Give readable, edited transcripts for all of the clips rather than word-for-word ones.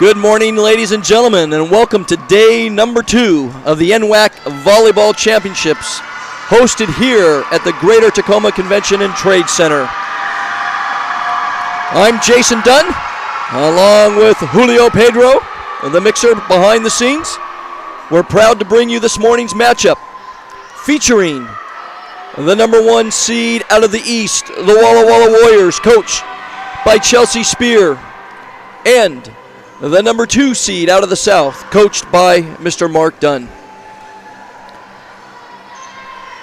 Good morning, ladies and gentlemen, and welcome to day number 2 of the NWAC Volleyball Championships, hosted here at the Greater Tacoma Convention and Trade Center. I'm Jason Dunn, along with Julio Pedro, the mixer behind the scenes. We're proud to bring you this morning's matchup, featuring the number 1 seed out of the East, the Walla Walla Warriors, coached by Chelsea Spear, and the number 2 seed out of the South, coached by Mr. Mark Dunn.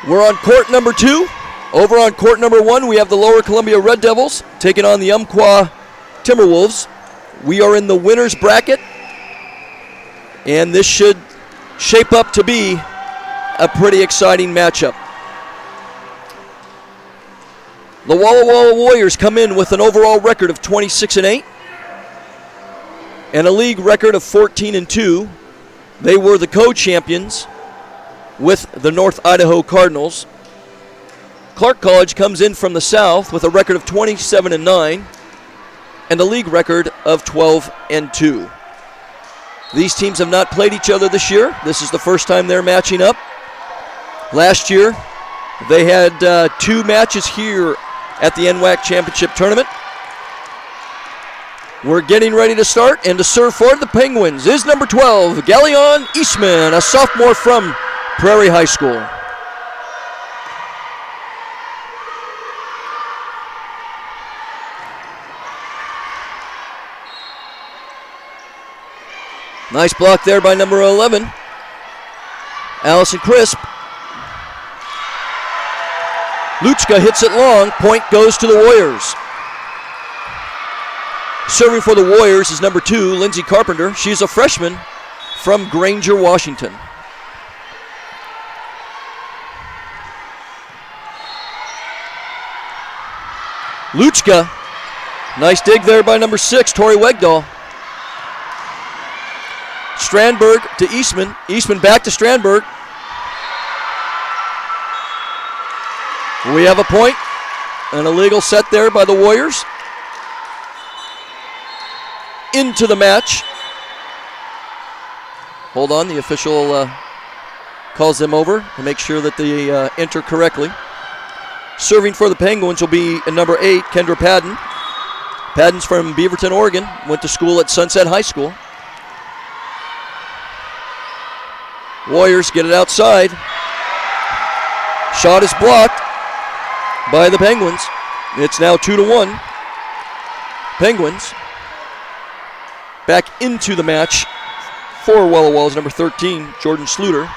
We're on court number 2. Over on court number 1, we have the Lower Columbia Red Devils taking on the Umpqua Timberwolves. We are in the winner's bracket, and this should shape up to be a pretty exciting matchup. The Walla Walla Warriors come in with an overall record of 26-8. And a league record of 14-2. They were the co-champions with the North Idaho Cardinals. Clark College comes in from the South with a record of 27-9 and a league record of 12-2. These teams have not played each other this year. This is the first time they're matching up. Last year, they had 2 matches here at the NWAC Championship Tournament. We're getting ready to start, and to serve for the Penguins is number 12, Galleon Eastman, a sophomore from Prairie High School. Nice block there by number 11, Allison Crisp. Luchka hits it long. Point goes to the Warriors. Serving for the Warriors is number 2, Lindsay Carpenter. She's a freshman from Granger, Washington. Luchka. Nice dig there by number 6, Tori Wegdahl. Strandberg to Eastman. Eastman back to Strandberg. We have a point. An illegal set there by the Warriors. Into the match. Hold on, the official calls them over to make sure that they enter correctly. Serving for the Penguins will be number 8, Kendra Padden. Padden's from Beaverton, Oregon. Went to school at Sunset High School. Warriors get it outside. Shot is blocked by the Penguins. It's now 2-1. Penguins back into the match for Walla Walla's number 13, Jordan Sluter.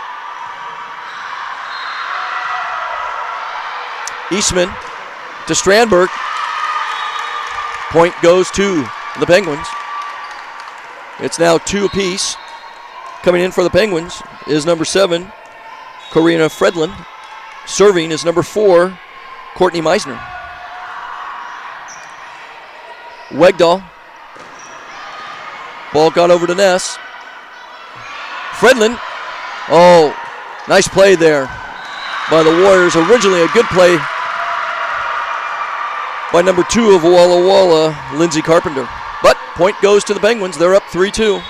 Eastman to Strandberg. Point goes to the Penguins. It's now 2 apiece. Coming in for the Penguins is number 7, Karina Fredlin. Serving is number 4, Courtney Meisner. Wegdahl. Ball got over to Ness. Fredlin. Oh, nice play there by the Warriors. Originally a good play by number 2 of Walla Walla, Lindsay Carpenter. But point goes to the Penguins. They're up 3-2.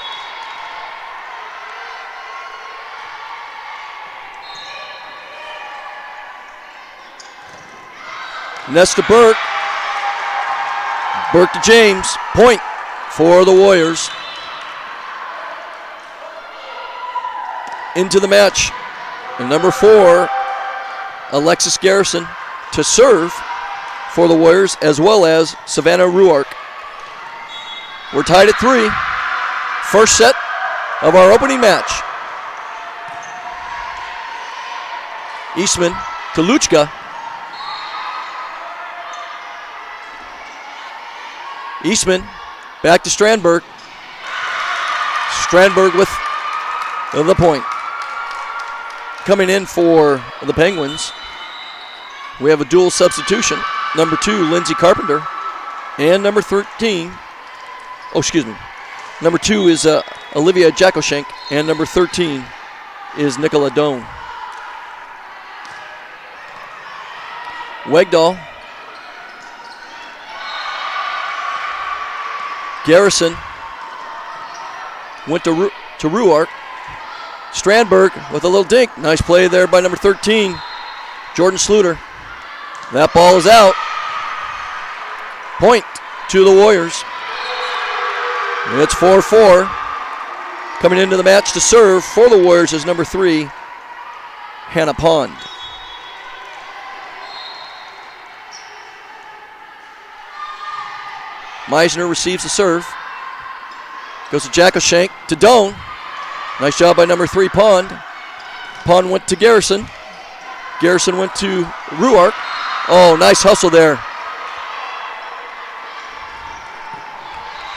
Ness to Burke. Burke to James. Point for the Warriors. Into the match. And number 4, Alexis Garrison to serve for the Warriors, as well as Savannah Ruark. We're tied at 3. First set of our opening match. Eastman to Luchka. Eastman back to Strandberg. Strandberg with the point. Coming in for the Penguins, we have a dual substitution. Number 2, Lindsay Carpenter, and number 13, number 2 is Olivia Jakoshenk, and number 13 is Nicola Doan. Wegdahl. Garrison Went to Ruark. Strandberg with a little dink. Nice play there by number 13, Jordan Sluter. That ball is out. Point to the Warriors. It's 4-4. Coming into the match to serve for the Warriors is number 3, Hannah Pond. Meisner receives the serve. Goes to Jackoshank to Doan. Nice job by number 3, Pond. Pond went to Garrison. Garrison went to Ruark. Oh, nice hustle there.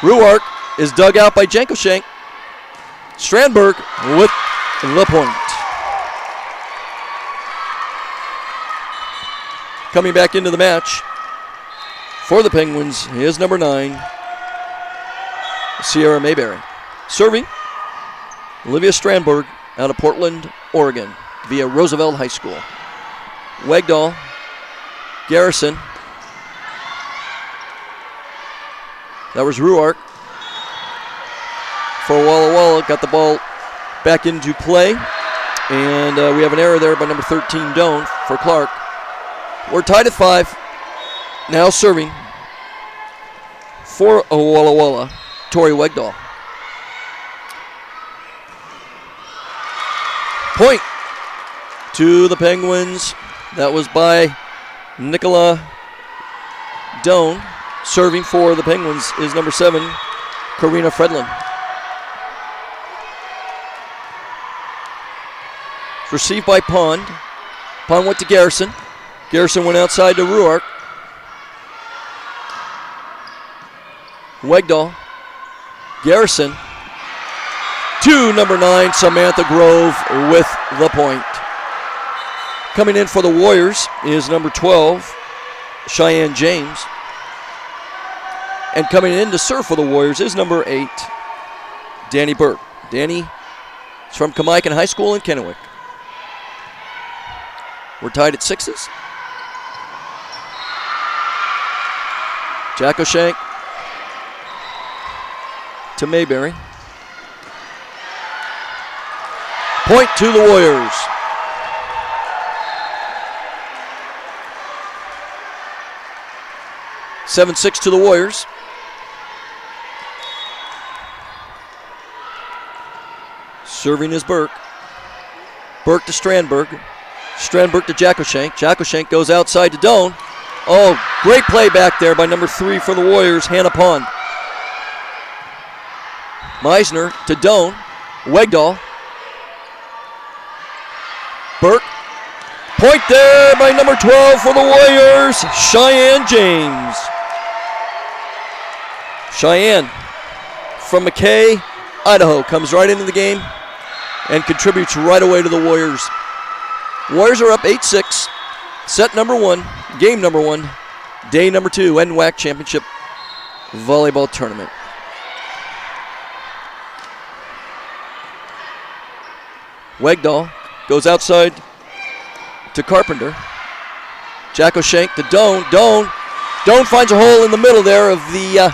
Ruark is dug out by Jankoshank. Strandberg with the point. Coming back into the match for the Penguins is number 9, Sierra Mayberry. Serving, Olivia Strandberg out of Portland, Oregon, via Roosevelt High School. Wegdahl, Garrison. That was Ruark. For Walla Walla, got the ball back into play. And we have an error there by number 13, Doan, for Clark. We're tied at 5. Now serving for Walla Walla, Tori Wegdahl. Point to the Penguins. That was by Nicola Doan. Serving for the Penguins is number 7, Karina Fredlin. Received by Pond. Pond went to Garrison. Garrison went outside to Ruark. Wegdahl. Garrison. To number 9, Samantha Grove with the point. Coming in for the Warriors is number 12, Cheyenne James. And coming in to serve for the Warriors is number 8, Danny Burke. Danny is from Kamaikan High School in Kennewick. We're tied at 6s. Jackoshank to Mayberry. Point to the Warriors. (7-6) to the Warriors. Serving is Burke. Burke to Strandberg. Strandberg to Jackoshank. Jackoshank goes outside to Doan. Oh, great play back there by number 3 for the Warriors, Hannah Pond. Meisner to Doan. Wegdahl. Burke. Point there by number 12 for the Warriors, Cheyenne James. Cheyenne from McKay, Idaho, comes right into the game and contributes right away to the Warriors. Warriors are up 8-6. Set number 1, game number 1, day number 2, NWAC Championship Volleyball Tournament. Wegdahl goes outside to Carpenter. Jackoshank to Doan. Doan finds a hole in the middle there of the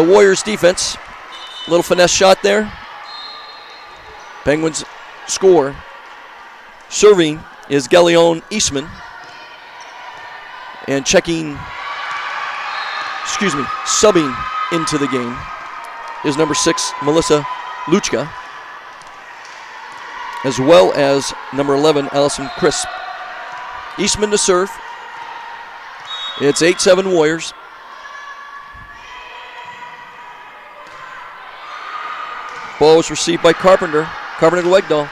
Warriors defense. Little finesse shot there. Penguins score. Serving is Galleon Eastman. And subbing into the game is number 6, Melissa Luchka, as well as number 11, Allison Crisp. Eastman to serve. It's 8-7 Warriors. Ball was received by Carpenter. Carpenter to Wegdahl.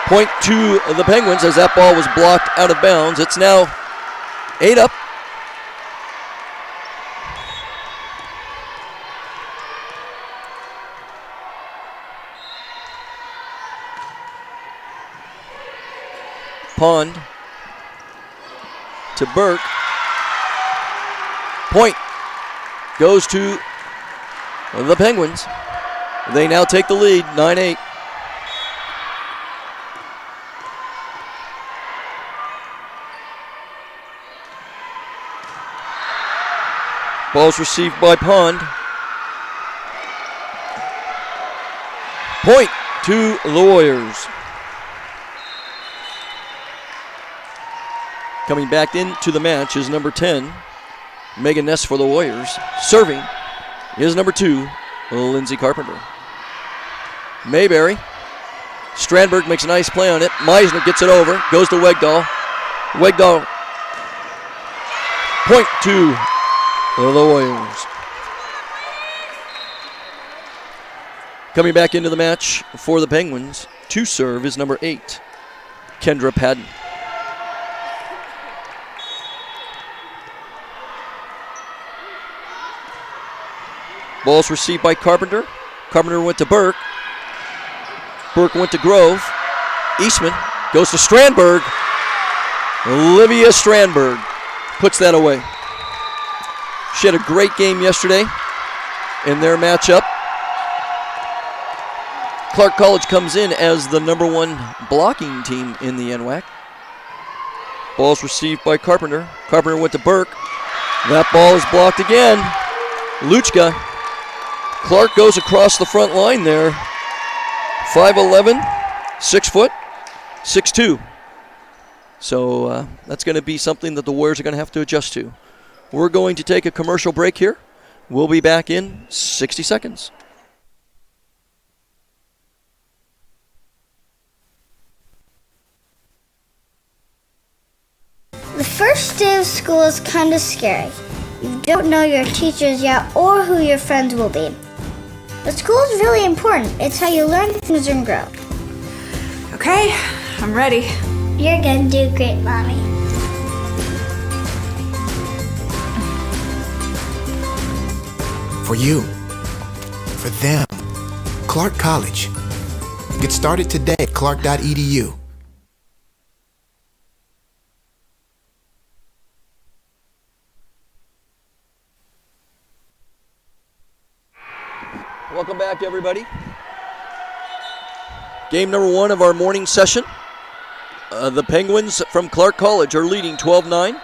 Point to the Penguins as that ball was blocked out of bounds. It's now 8 up. Pond to Burke. Point goes to the Penguins. They now take the lead, 9-8. Ball's received by Pond. Point to the Warriors. Coming back into the match is number 10, Megan Ness for the Warriors. Serving is number 2, Lindsay Carpenter. Mayberry. Strandberg makes a nice play on it. Meisner gets it over. Goes to Wegdahl. Wegdahl. Point to the Warriors. Coming back into the match for the Penguins to serve is number 8, Kendra Padden. Ball's received by Carpenter. Carpenter went to Burke. Burke went to Grove. Eastman goes to Strandberg. Olivia Strandberg puts that away. She had a great game yesterday in their matchup. Clark College comes in as the number 1 blocking team in the NWAC. Ball's received by Carpenter. Carpenter went to Burke. That ball is blocked again. Luchka. Clark goes across the front line there. 5'11", 6 foot, 6'2". So that's going to be something that the Warriors are going to have to adjust to. We're going to take a commercial break here. We'll be back in 60 seconds. The first day of school is kind of scary. You don't know your teachers yet or who your friends will be. But school is really important. It's how you learn things and grow. Okay, I'm ready. You're gonna do great, Mommy. For you, for them, Clark College. Get started today at clark.edu. Welcome back, everybody. Game number 1 of our morning session. The Penguins from Clark College are leading 12-9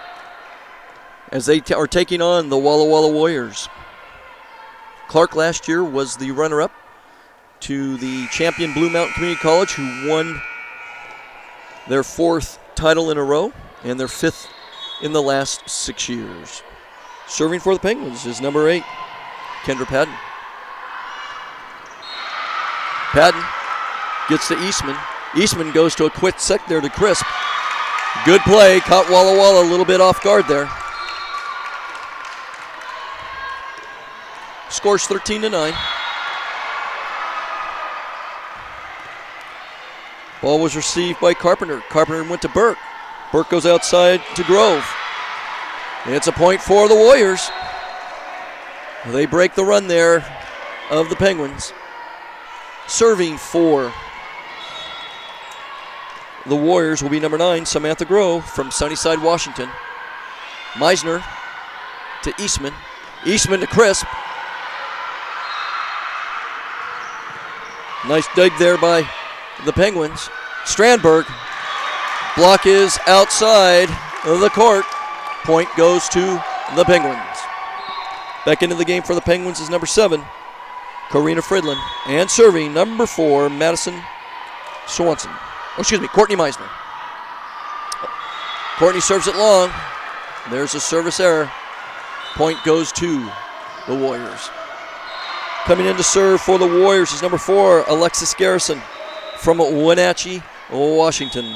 as they are taking on the Walla Walla Warriors. Clark last year was the runner-up to the champion Blue Mountain Community College, who won their 4th title in a row and their 5th in the last 6 years. Serving for the Penguins is number 8, Kendra Padden. Padden gets to Eastman. Eastman goes to a quick sec there to Crisp. Good play. Caught Walla Walla a little bit off guard there. Scores 13-9. Ball was received by Carpenter. Carpenter went to Burke. Burke goes outside to Grove. It's a point for the Warriors. They break the run there of the Penguins. Serving for the Warriors will be number 9, Samantha Grove from Sunnyside, Washington. Meisner to Eastman. Eastman to Crisp. Nice dig there by the Penguins. Strandberg. Block is outside of the court. Point goes to the Penguins. Back into the game for the Penguins is number 7, Karina Fridlin. And serving number 4, Madison Swanson. Courtney Meisner. Courtney serves it long. There's a service error. Point goes to the Warriors. Coming in to serve for the Warriors is number 4, Alexis Garrison from Wenatchee, Washington.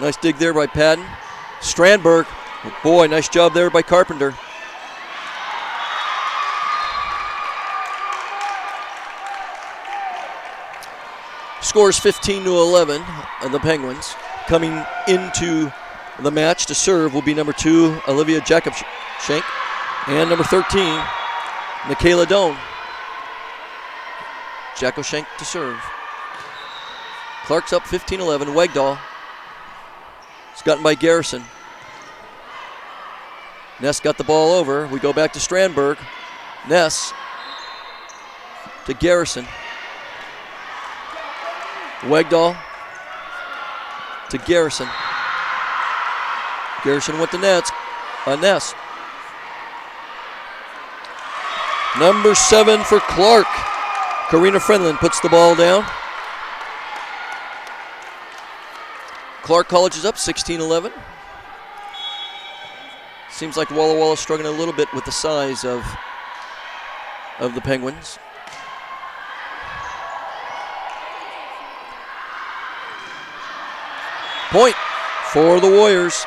Nice dig there by Padden. Strandberg. Boy, nice job there by Carpenter. Scores 15-11, the Penguins. Coming into the match to serve will be number 2, Olivia Jacobshank, and number 13, Michaela Doan. Jacobshank to serve. Clark's up 15-11. Wegdahl. It's gotten by Garrison. Ness got the ball over. We go back to Strandberg. Ness to Garrison. Wegdahl to Garrison. Garrison with the Ness. Number 7 for Clark. Karina Friendland puts the ball down. Clark College is up 16-11. Seems like Walla Walla is struggling a little bit with the size of the Penguins. Point for the Warriors.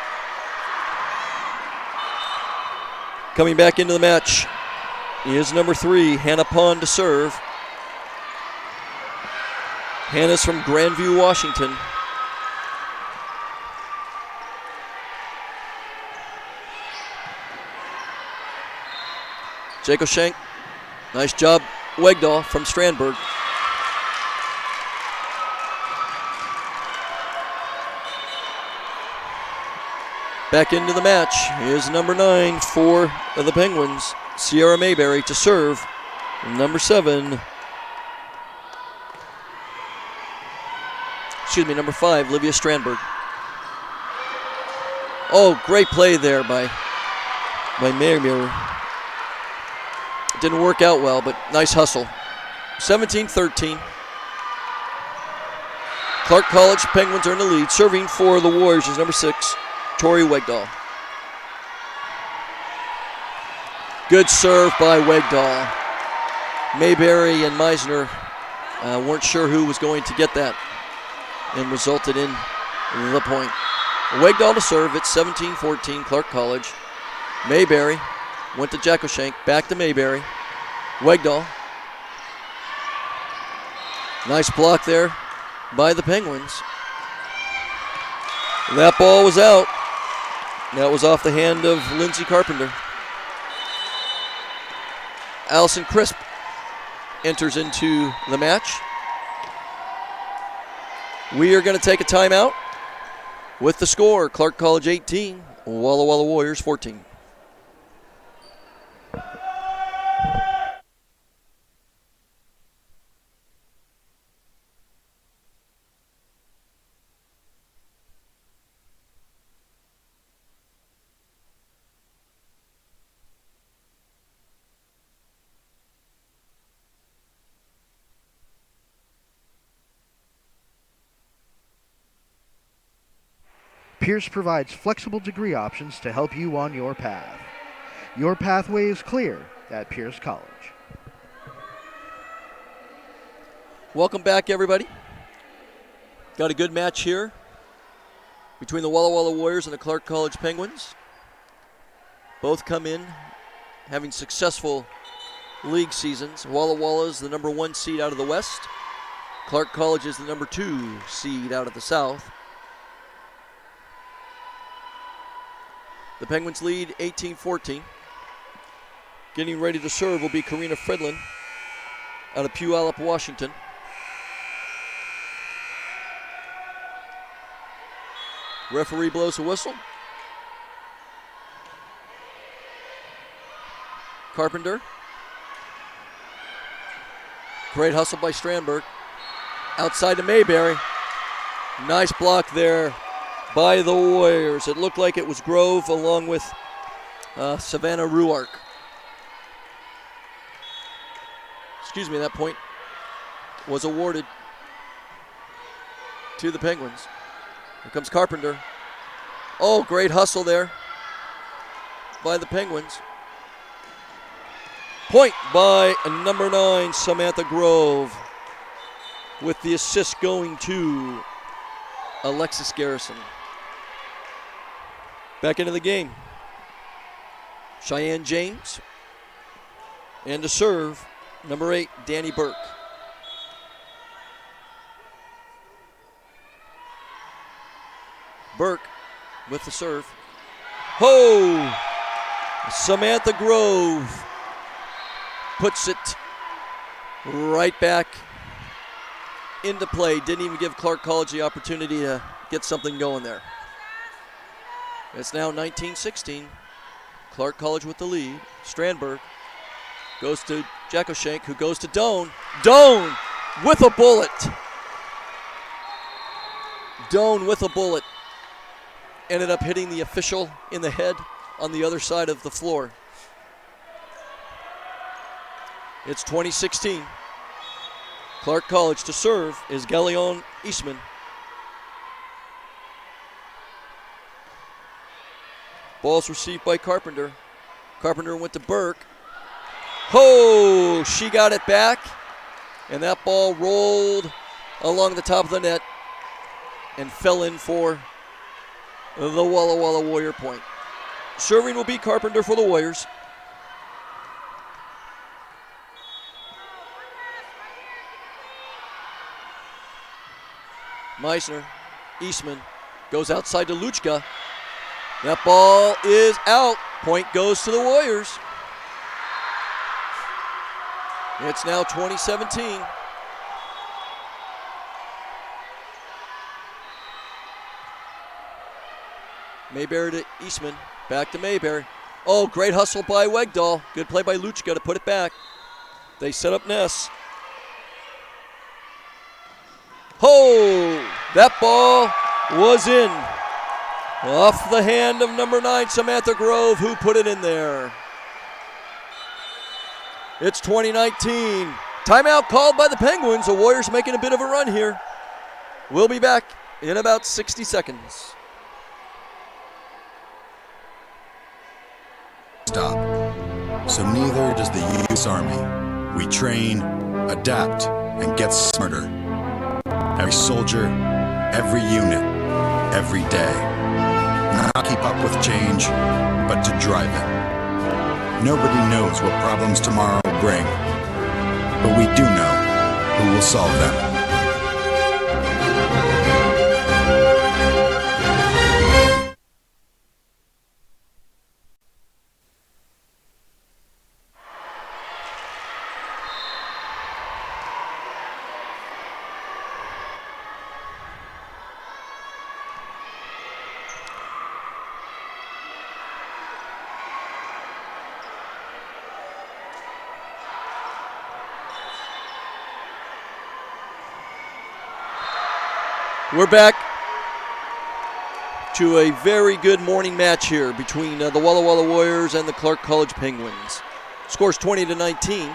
Coming back into the match is number 3, Hannah Pond to serve. Hannah's from Grandview, Washington. Jacob Shank, nice job. Wegdahl from Strandberg. Back into the match is number 9 for the Penguins, Sierra Mayberry to serve. Number 5, Livia Strandberg. Oh, great play there by Mayberry. Didn't work out well, but nice hustle. 17-13. Clark College Penguins are in the lead. Serving for the Warriors is number 6, Tori Wegdahl. Good serve by Wegdahl. Mayberry and Meisner weren't sure who was going to get that and resulted in the point. Wegdahl to serve. It's 17-14 Clark College. Mayberry went to Jacoshank, back to Mayberry. Wegdahl. Nice block there by the Penguins. That ball was out. That was off the hand of Lindsay Carpenter. Allison Crisp enters into the match. We are going to take a timeout with the score. Clark College 18, Walla Walla Warriors 14. Pierce provides flexible degree options to help you on your path. Your pathway is clear at Pierce College. Welcome back, everybody. Got a good match here between the Walla Walla Warriors and the Clark College Penguins. Both come in having successful league seasons. Walla Walla is the number 1 seed out of the West. Clark College is the number 2 seed out of the South. The Penguins lead 18-14. Getting ready to serve will be Karina Fredlin out of Puyallup, Washington. Referee blows a whistle. Carpenter. Great hustle by Strandberg. Outside to Mayberry. Nice block there by the Warriors. It looked like it was Grove along with Savannah Ruark. That point was awarded to the Penguins. Here comes Carpenter. Oh, great hustle there by the Penguins. Point by number 9, Samantha Grove, with the assist going to Alexis Garrison. Back into the game. Cheyenne James. And to serve, number 8, Danny Burke. Burke with the serve. Ho! Samantha Grove puts it right back into play. Didn't even give Clark College the opportunity to get something going there. It's now 19-16. Clark College with the lead. Strandberg goes to Jacoshank, who goes to Doan. Doan with a bullet. Doan with a bullet. Ended up hitting the official in the head on the other side of the floor. It's 2016. Clark College to serve is Galleon Eastman. Ball's received by Carpenter. Carpenter went to Burke. Oh, she got it back. And that ball rolled along the top of the net and fell in for the Walla Walla Warrior point. Serving will be Carpenter for the Warriors. Meisner, Eastman goes outside to Luchka. That ball is out. Point goes to the Warriors. It's now 2017. Mayberry to Eastman. Back to Mayberry. Oh, great hustle by Wegdahl. Good play by Luchka to put it back. They set up Ness. Oh, that ball was in. Off the hand of number 9, Samantha Grove, who put it in there. It's 2019. Timeout called by the Penguins. The Warriors making a bit of a run here. We'll be back in about 60 seconds. Stop. So neither does the U.S. Army. We train, adapt, and get smarter. Every soldier, every unit, every day. Not keep up with change, but to drive it. Nobody knows what problems tomorrow will bring, but we do know who will solve them. We're back to a very good morning match here between the Walla Walla Warriors and the Clark College Penguins. Scores 20-19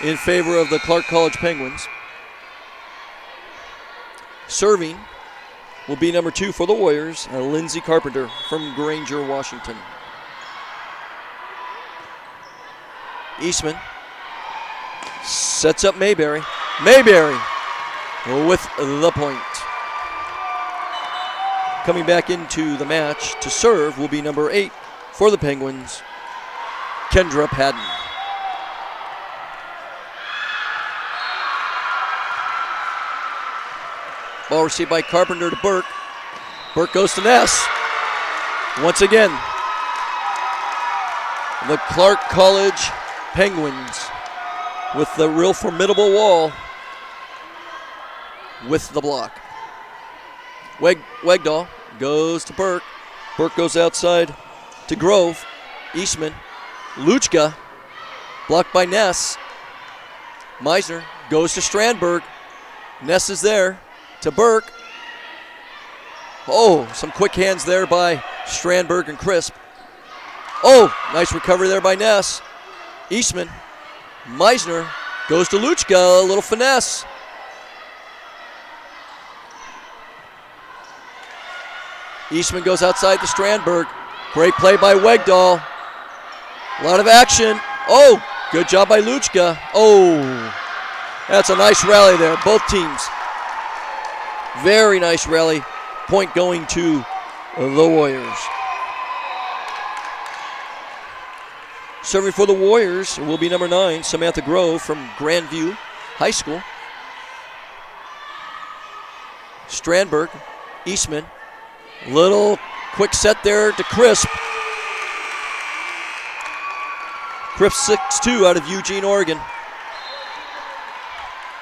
in favor of the Clark College Penguins. Serving will be number 2 for the Warriors, Lindsey Carpenter from Granger, Washington. Eastman sets up Mayberry. Mayberry with the point. Coming back into the match to serve will be number 8 for the Penguins, Kendra Padden. Ball received by Carpenter to Burke. Burke goes to Ness. Once again, the Clark College Penguins with the real formidable wall with the block. Wegdahl goes to Burke. Burke goes outside to Grove. Eastman. Luchka. Blocked by Ness. Meisner goes to Strandberg. Ness is there to Burke. Oh, some quick hands there by Strandberg and Crisp. Oh, nice recovery there by Ness. Eastman. Meisner goes to Luchka. A little finesse. Eastman goes outside to Strandberg. Great play by Wegdahl. A lot of action. Oh, good job by Luchka. Oh, that's a nice rally there. Both teams. Very nice rally. Point going to the Warriors. Serving for the Warriors will be number 9, Samantha Grove from Grandview High School. Strandberg, Eastman. Little quick set there to Crisp. Crisp 6'2" out of Eugene, Oregon.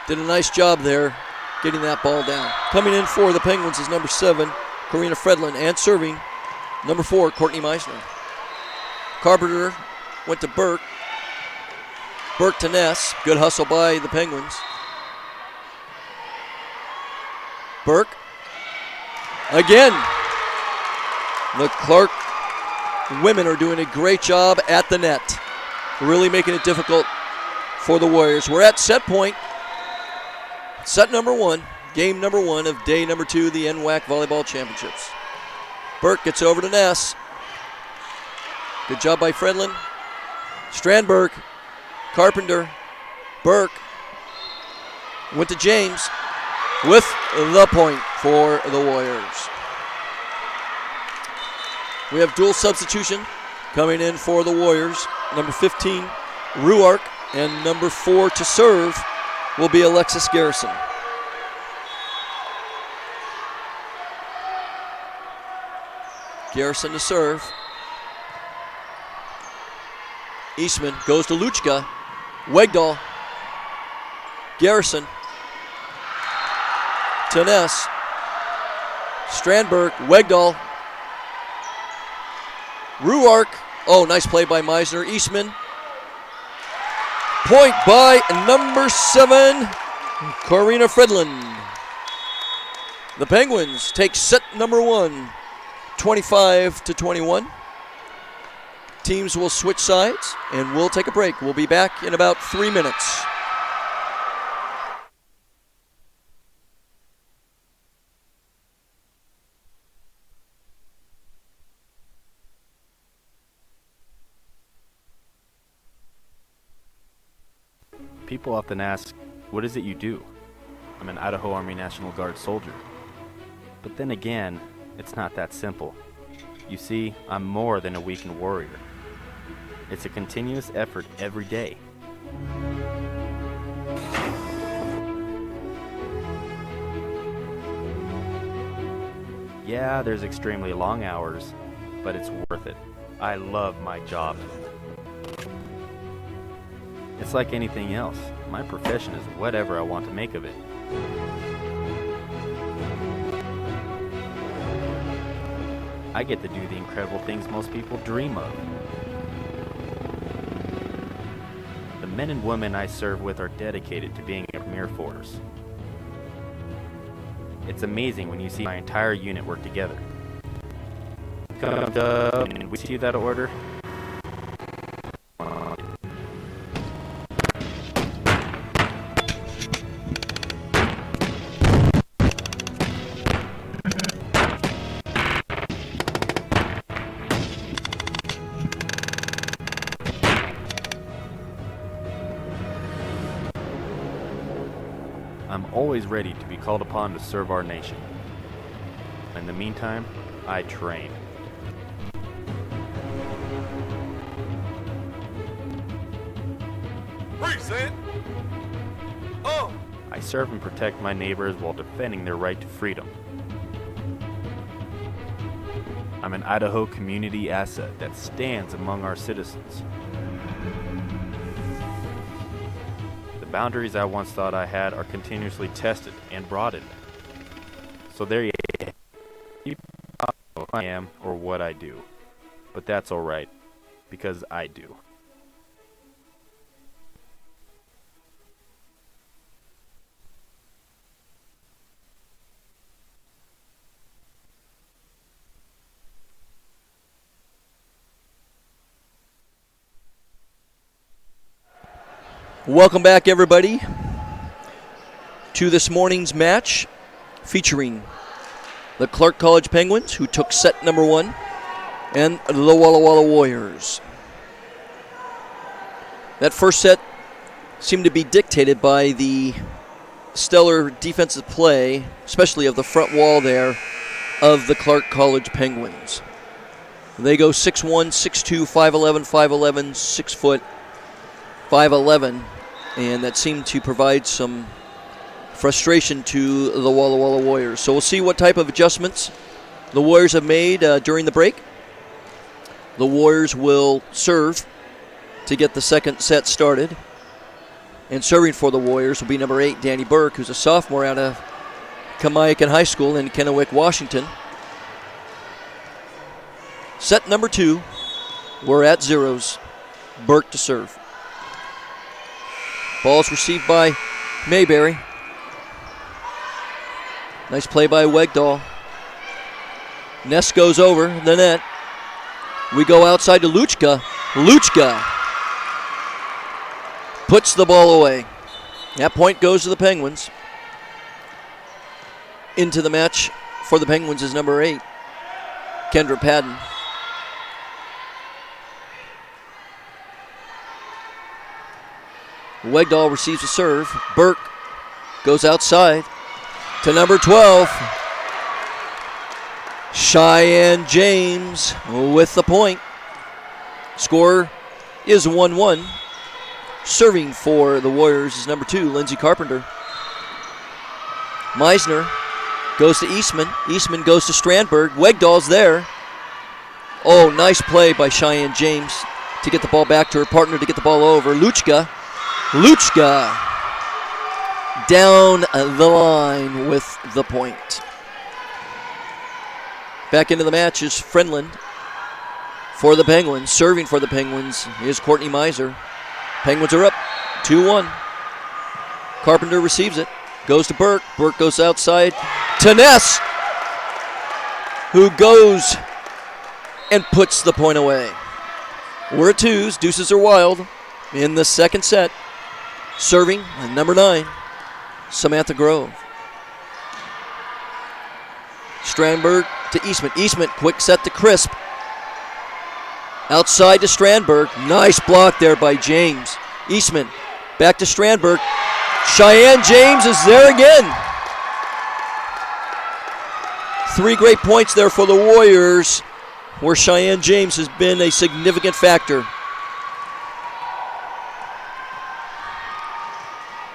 Did a nice job there getting that ball down. Coming in for the Penguins is number 7, Karina Fredlin, and serving number 4, Courtney Meisner. Carpenter went to Burke. Burke to Ness. Good hustle by the Penguins. Burke Again, the Clark women are doing a great job at the net, really making it difficult for the Warriors. We're at set point. Set number 1, game number 1 of day number 2 of the NWAC Volleyball Championships. Burke gets over to Ness. Good job by Fredlin. Strandberg, Carpenter, Burke. Went to James with the point for the Warriors. We have dual substitution coming in for the Warriors. Number 15, Ruark, and number 4 to serve will be Alexis Garrison. Garrison to serve. Eastman goes to Luchka. Wegdahl. Garrison. To Ness. Strandberg. Wegdahl. Ruark. Oh, nice play by Meisner. Eastman. Point by number 7, Corina Fredlin. The Penguins take set number 1, 25-21. Teams will switch sides, and we'll take a break. We'll be back in about 3 minutes. People often ask, what is it you do? I'm an Idaho Army National Guard soldier. But then again, it's not that simple. You see, I'm more than a weekend warrior. It's a continuous effort every day. Yeah, there's extremely long hours, but it's worth it. I love my job. It's like anything else. My profession is whatever I want to make of it. I get to do the incredible things most people dream of. The men and women I serve with are dedicated to being a premier force. It's amazing when you see my entire unit work together. Come up, and we see that order. I'm always ready to be called upon to serve our nation. In the meantime, I train. Present. Oh. I serve and protect my neighbors while defending their right to freedom. I'm an Idaho community asset that stands among our citizens. The boundaries I once thought I had are continuously tested and broadened. So there you go. You don't know who I am or what I do. But that's alright, because I do. Welcome back, everybody, to this morning's match featuring the Clark College Penguins, who took set number 1, and the Walla Walla Warriors. That first set seemed to be dictated by the stellar defensive play, especially of the front wall there, of the Clark College Penguins. They go 6'1", 6'2", 5'11", 5'11", 6 foot, 5'11", and that seemed to provide some frustration to the Walla Walla Warriors. So we'll see what type of adjustments the Warriors have made during the break. The Warriors will serve to get the second set started. And serving for the Warriors will be number 8, Danny Burke, who's a sophomore out of Kamiakin High School in Kennewick, Washington. Set number 2, we're at zeros. Burke to serve. Ball's received by Mayberry. Nice play by Wegdahl. Ness goes over the net. We go outside to Luchka. Luchka puts the ball away. That point goes to the Penguins. Into the match for the Penguins is number 8, Kendra Padden. Wegdahl receives a serve. Burke goes outside to number 12. Cheyenne James with the point. Score is 1-1. Serving for the Warriors is number 2, Lindsey Carpenter. Meisner goes to Eastman. Eastman goes to Strandberg. Wegdahl's there. Oh, nice play by Cheyenne James to get the ball back to her partner to get the ball over. Luchka down the line with the point. Back into the match is Friendland for the Penguins. Serving for the Penguins is Courtney Meiser. Penguins are up 2-1. Carpenter receives it. Goes to Burke. Burke goes outside to Ness, who goes and puts the point away. We're at 2s. Deuces are wild in the second set. Serving number 9, Samantha Grove. Strandberg to Eastman. Eastman, quick set to Crisp. Outside to Strandberg. Nice block there by James. Eastman, back to Strandberg. Cheyenne James is there again. 3 great points there for the Warriors, where Cheyenne James has been a significant factor.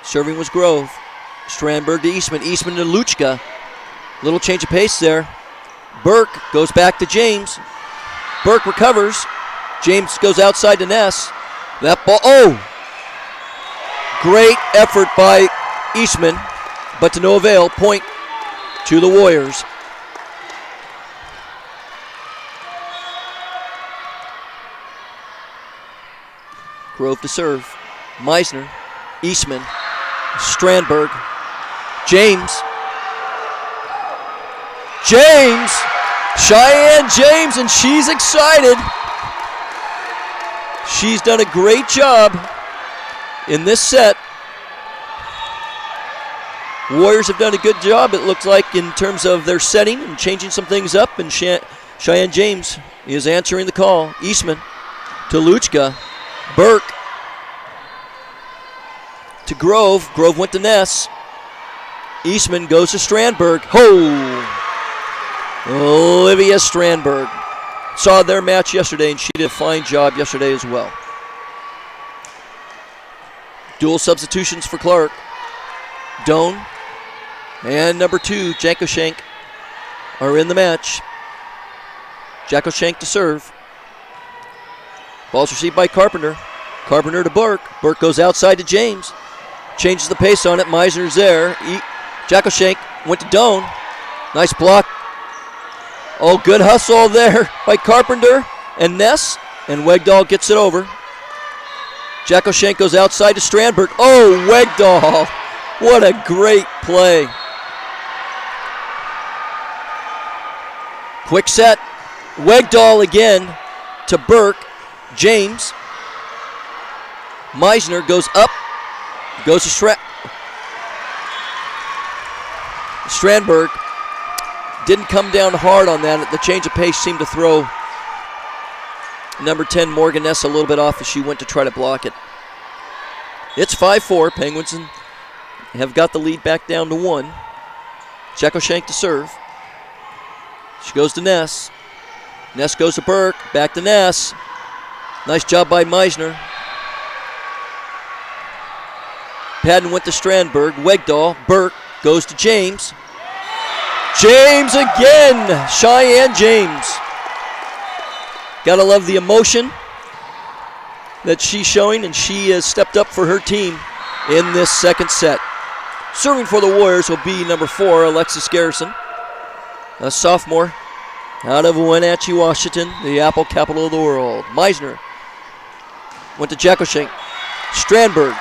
Serving was Grove. Strandberg to Eastman. Eastman to Luchka. Little change of pace there. Burke goes back to James. Burke recovers. James goes outside to Ness. That ball, oh! Great effort by Eastman, but to no avail. Point to the Warriors. Grove to serve. Meisner. Eastman. Strandberg. James. Cheyenne James, and she's excited. She's done a great job in this set. Warriors have done a good job, it looks like, in terms of their setting and changing some things up, and Cheyenne James is answering the call. Eastman to Luchka. Burke to Grove. Grove went to Ness. Eastman goes to Strandberg. Olivia Strandberg. Saw their match yesterday, and she did a fine job yesterday as well. Dual substitutions for Clark. Doan and number 2, Jankoshank, are in the match. Jankoshank to serve. Ball's received by Carpenter. Carpenter to Burke. Burke goes outside to James. Changes the pace on it. Meisner's there. Jankoshank went to Doan. Nice block. Oh, good hustle there by Carpenter and Ness. And Wegdahl gets it over. Jankoshank goes outside to Strandberg. Oh, Wegdahl. What a great play. Quick set. Wegdahl again to Burke. James. Meisner goes up. Goes to Strandberg. Didn't come down hard on that. The change of pace seemed to throw number 10, Morgan Ness, a little bit off as she went to try to block it. It's 5-4. Penguins have got the lead back down to 1. Jankoshank to serve. She goes to Ness. Ness goes to Burke. Back to Ness. Nice job by Meisner. Padden went to Strandberg. Wegdahl. Burke goes to James. James again. Cheyenne James. Gotta love the emotion that she's showing, and she has stepped up for her team in this second set. Serving for the Warriors will be number 4, Alexis Garrison, a sophomore out of Wenatchee, Washington, the apple capital of the world. Meisner went to Jankoshank. Strandberg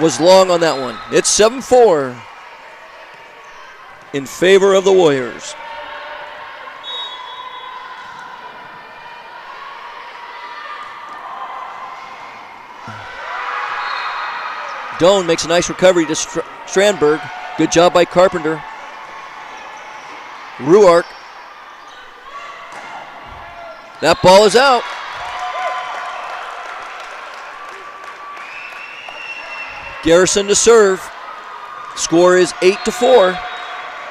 was long on that one. It's 7-4 in favor of the Warriors. Doan makes a nice recovery to Strandberg. Good job by Carpenter. Ruark. That ball is out. Garrison to serve. Score is 8-4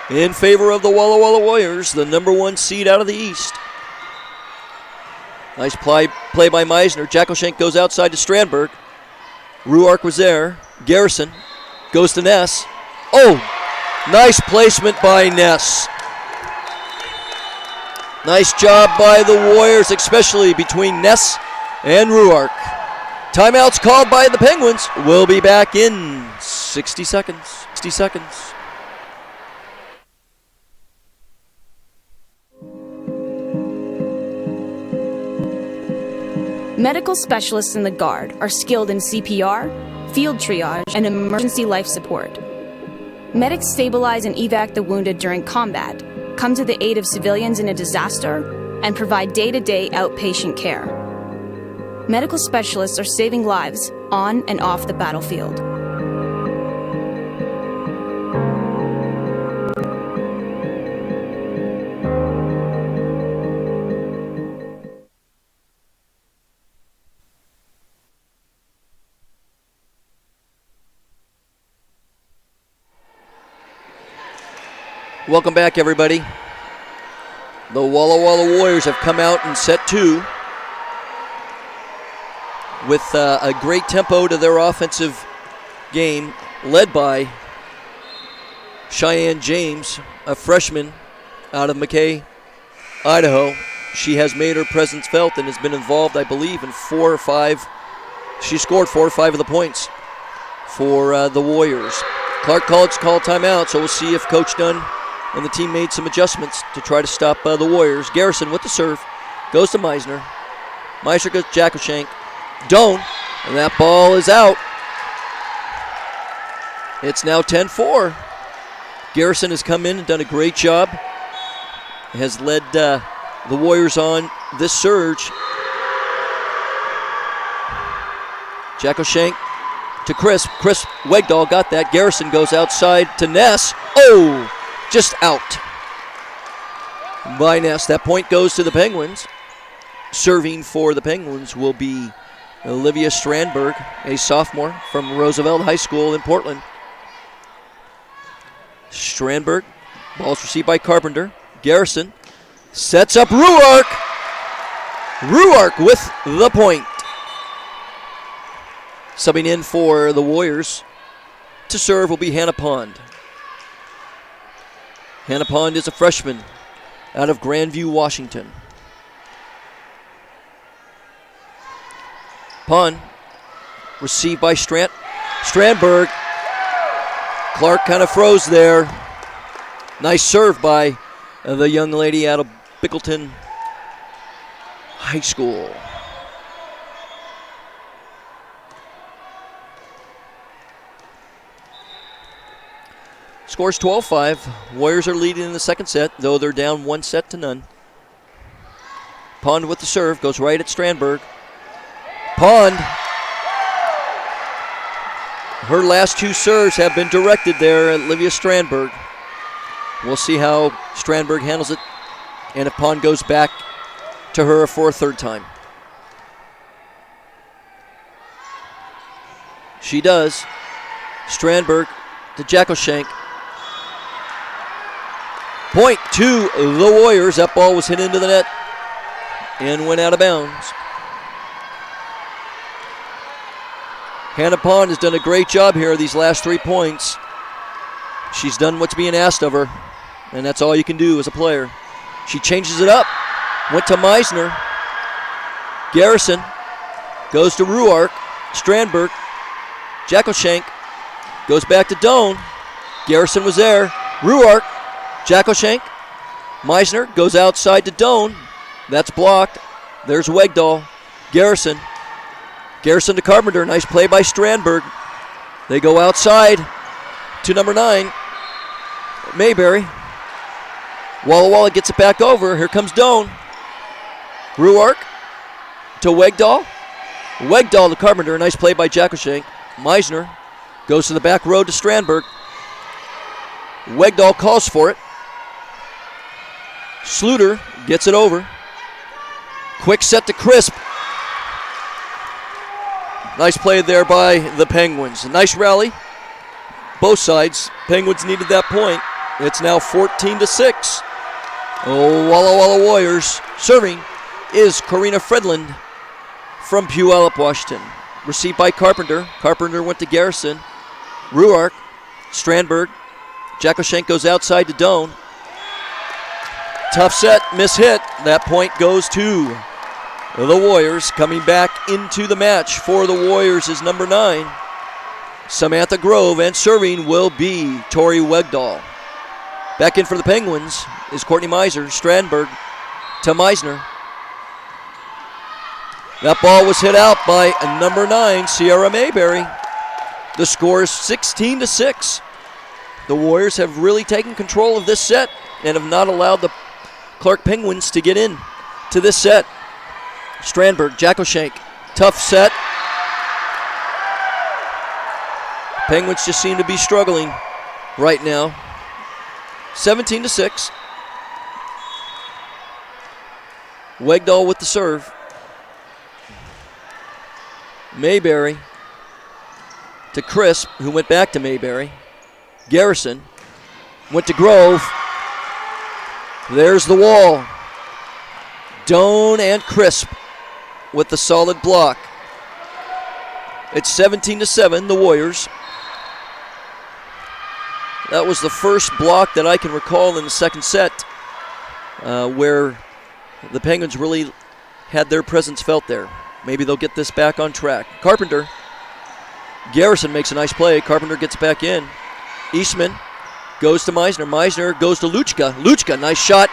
in favor of the Walla Walla Warriors, the number 1 seed out of the East. Nice play by Meisner. Jackleshank goes outside to Strandberg. Ruark was there. Garrison goes to Ness. Oh, nice placement by Ness. Nice job by the Warriors, especially between Ness and Ruark. Timeouts called by the Penguins. We'll be back in 60 seconds. 60 seconds. Medical specialists in the Guard are skilled in CPR, field triage, and emergency life support. Medics stabilize and evac the wounded during combat, come to the aid of civilians in a disaster, and provide day-to-day outpatient care. Medical specialists are saving lives on and off the battlefield. Welcome back, everybody. The Walla Walla Warriors have come out in set 2 with a great tempo to their offensive game, led by Cheyenne James, a freshman out of McKay, Idaho. She has made her presence felt and has been involved, I believe, in 4 or 5. She scored 4 or 5 of the points for the Warriors. Clark College called timeout, so we'll see if Coach Dunn and the team made some adjustments to try to stop the Warriors. Garrison with the serve. Goes to Meisner. Meisner goes to Jackleshank. Doan. And that ball is out. It's now 10-4. Garrison has come in and done a great job. Has led the Warriors on this surge. Jackleshank to Chris. Chris Wegdahl got that. Garrison goes outside to Ness. Oh! Just out by Ness. That point goes to the Penguins. Serving for the Penguins will be Olivia Strandberg, a sophomore from Roosevelt High School in Portland. Strandberg, ball's received by Carpenter. Garrison sets up Ruark. Ruark with the point. Subbing in for the Warriors to serve will be Hannah Pond. Hannah Pond is a freshman out of Grandview, Washington. Pond received by Strandberg. Clark kind of froze there. Nice serve by the young lady out of Bickleton High School. Scores 12-5. Warriors are leading in the second set, though they're down 1-0. Pond with the serve, goes right at Strandberg. Pond, her last 2 serves have been directed there at Olivia Strandberg. We'll see how Strandberg handles it, and if Pond goes back to her for a third time. She does. Strandberg to Jackleshank. Point to the Warriors. That ball was hit into the net and went out of bounds. Hannah Pond has done a great job here these last 3 points. She's done what's being asked of her, and that's all you can do as a player. She changes it up. Went to Meisner. Garrison goes to Ruark. Strandberg. Jackleshank goes back to Doan. Garrison was there. Ruark. Jackleshank. Meisner goes outside to Doan. That's blocked. There's Wegdahl. Garrison. Garrison to Carpenter. Nice play by Strandberg. They go outside to number 9, Mayberry. Walla Walla gets it back over. Here comes Doan. Ruark to Wegdahl. Wegdahl to Carpenter. Nice play by Jackleshank. Meisner Goes to the back road to Strandberg. Wegdahl calls for it. Sluter gets it over. Quick set to Crisp. Nice play there by the Penguins. A nice rally. Both sides. Penguins needed that point. It's now 14-6. Oh, Walla Walla Warriors. Serving is Karina Fredland from Puyallup, Washington. Received by Carpenter. Carpenter went to Garrison. Ruark. Strandberg. Jakoshenk goes outside to Doan. Tough set, miss-hit. That point goes to the Warriors. Coming back into the match for the Warriors is number 9, Samantha Grove, and serving will be Tori Wegdahl. Back in for the Penguins is Courtney Meiser. Strandberg to Meisner. That ball was hit out by number 9, Sierra Mayberry. The score is 16-6. The Warriors have really taken control of this set and have not allowed the Clark Penguins to get in to this set. Strandberg, Jakoshenk, tough set. Penguins just seem to be struggling right now. 17-6. Wegdahl with the serve. Mayberry to Crisp, who went back to Mayberry. Garrison went to Grove. There's the wall. Doan and Crisp with the solid block. It's 17-7, the Warriors. That was the first block that I can recall in the second set where the Penguins really had their presence felt there. Maybe they'll get this back on track. Carpenter. Garrison makes a nice play. Carpenter gets back in. Eastman goes to Meisner. Meisner goes to Luchka. Luchka, nice shot.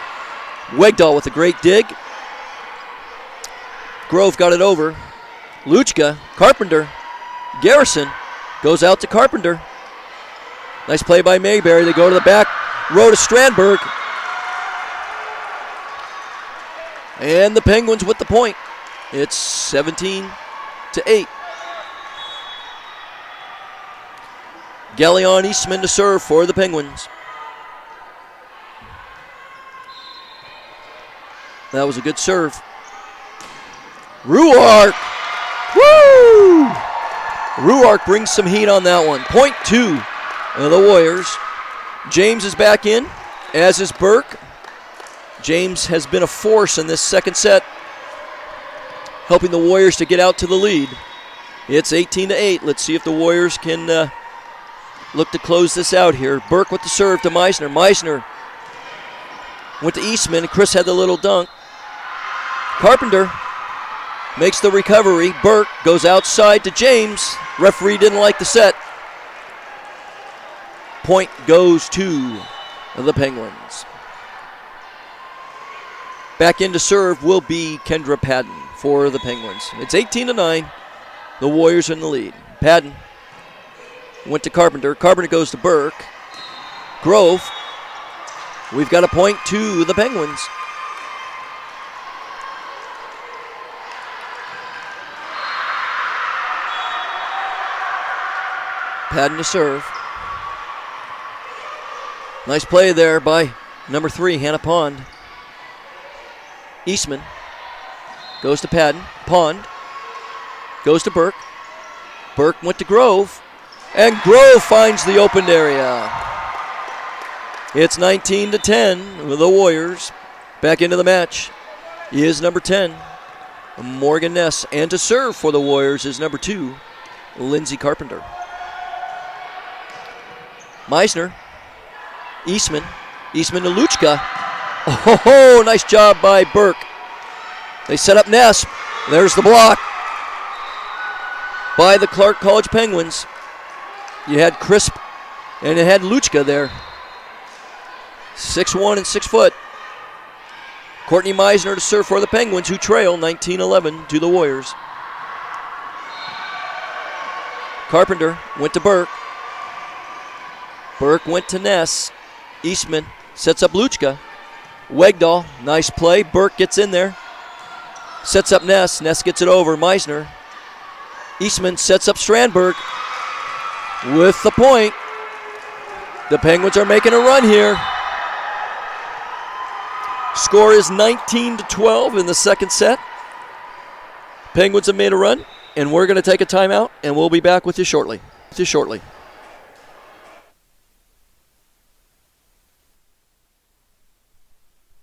Wegdahl with a great dig. Grove got it over. Luchka, Carpenter, Garrison goes out to Carpenter. Nice play by Mayberry. They go to the back row to Strandberg. And the Penguins with the point. It's 17-8. Galleon Eastman to serve for the Penguins. That was a good serve. Ruark. Woo! Ruark brings some heat on that one. Point 2 of the Warriors. James is back in, as is Burke. James has been a force in this second set, helping the Warriors to get out to the lead. It's 18-8. Let's see if the Warriors can look to close this out here. Burke with the serve to Meisner. Meisner went to Eastman. Chris had the little dunk. Carpenter makes the recovery. Burke goes outside to James. Referee didn't like the set. Point goes to the Penguins. Back in to serve will be Kendra Padden for the Penguins. It's 18-9. The Warriors are in the lead. Padden went to Carpenter. Carpenter goes to Burke. Grove. We've got a point to the Penguins. Padden to serve. Nice play there by number 3, Hannah Pond. Eastman goes to Padden. Pond goes to Burke. Burke went to Grove. And Grove finds the open area. It's 19-10 with the Warriors. Back into the match is number 10, Morgan Ness. And to serve for the Warriors is number 2, Lindsey Carpenter. Meisner. Eastman. Eastman to Luchka. Oh, nice job by Burke. They set up Ness. There's the block by the Clark College Penguins. You had Crisp and it had Luchka there. 6'1" and 6 foot. Courtney Meisner to serve for the Penguins, who trail 19-11 to the Warriors. Carpenter went to Burke. Burke went to Ness. Eastman sets up Luchka. Wegdahl, nice play. Burke gets in there. Sets up Ness. Ness gets it over. Meisner. Eastman sets up Strandberg. with the point. The Penguins are making a run here. Score is 19-12 in the second set. Penguins have made a run, and we're going to take a timeout, and we'll be back with you shortly.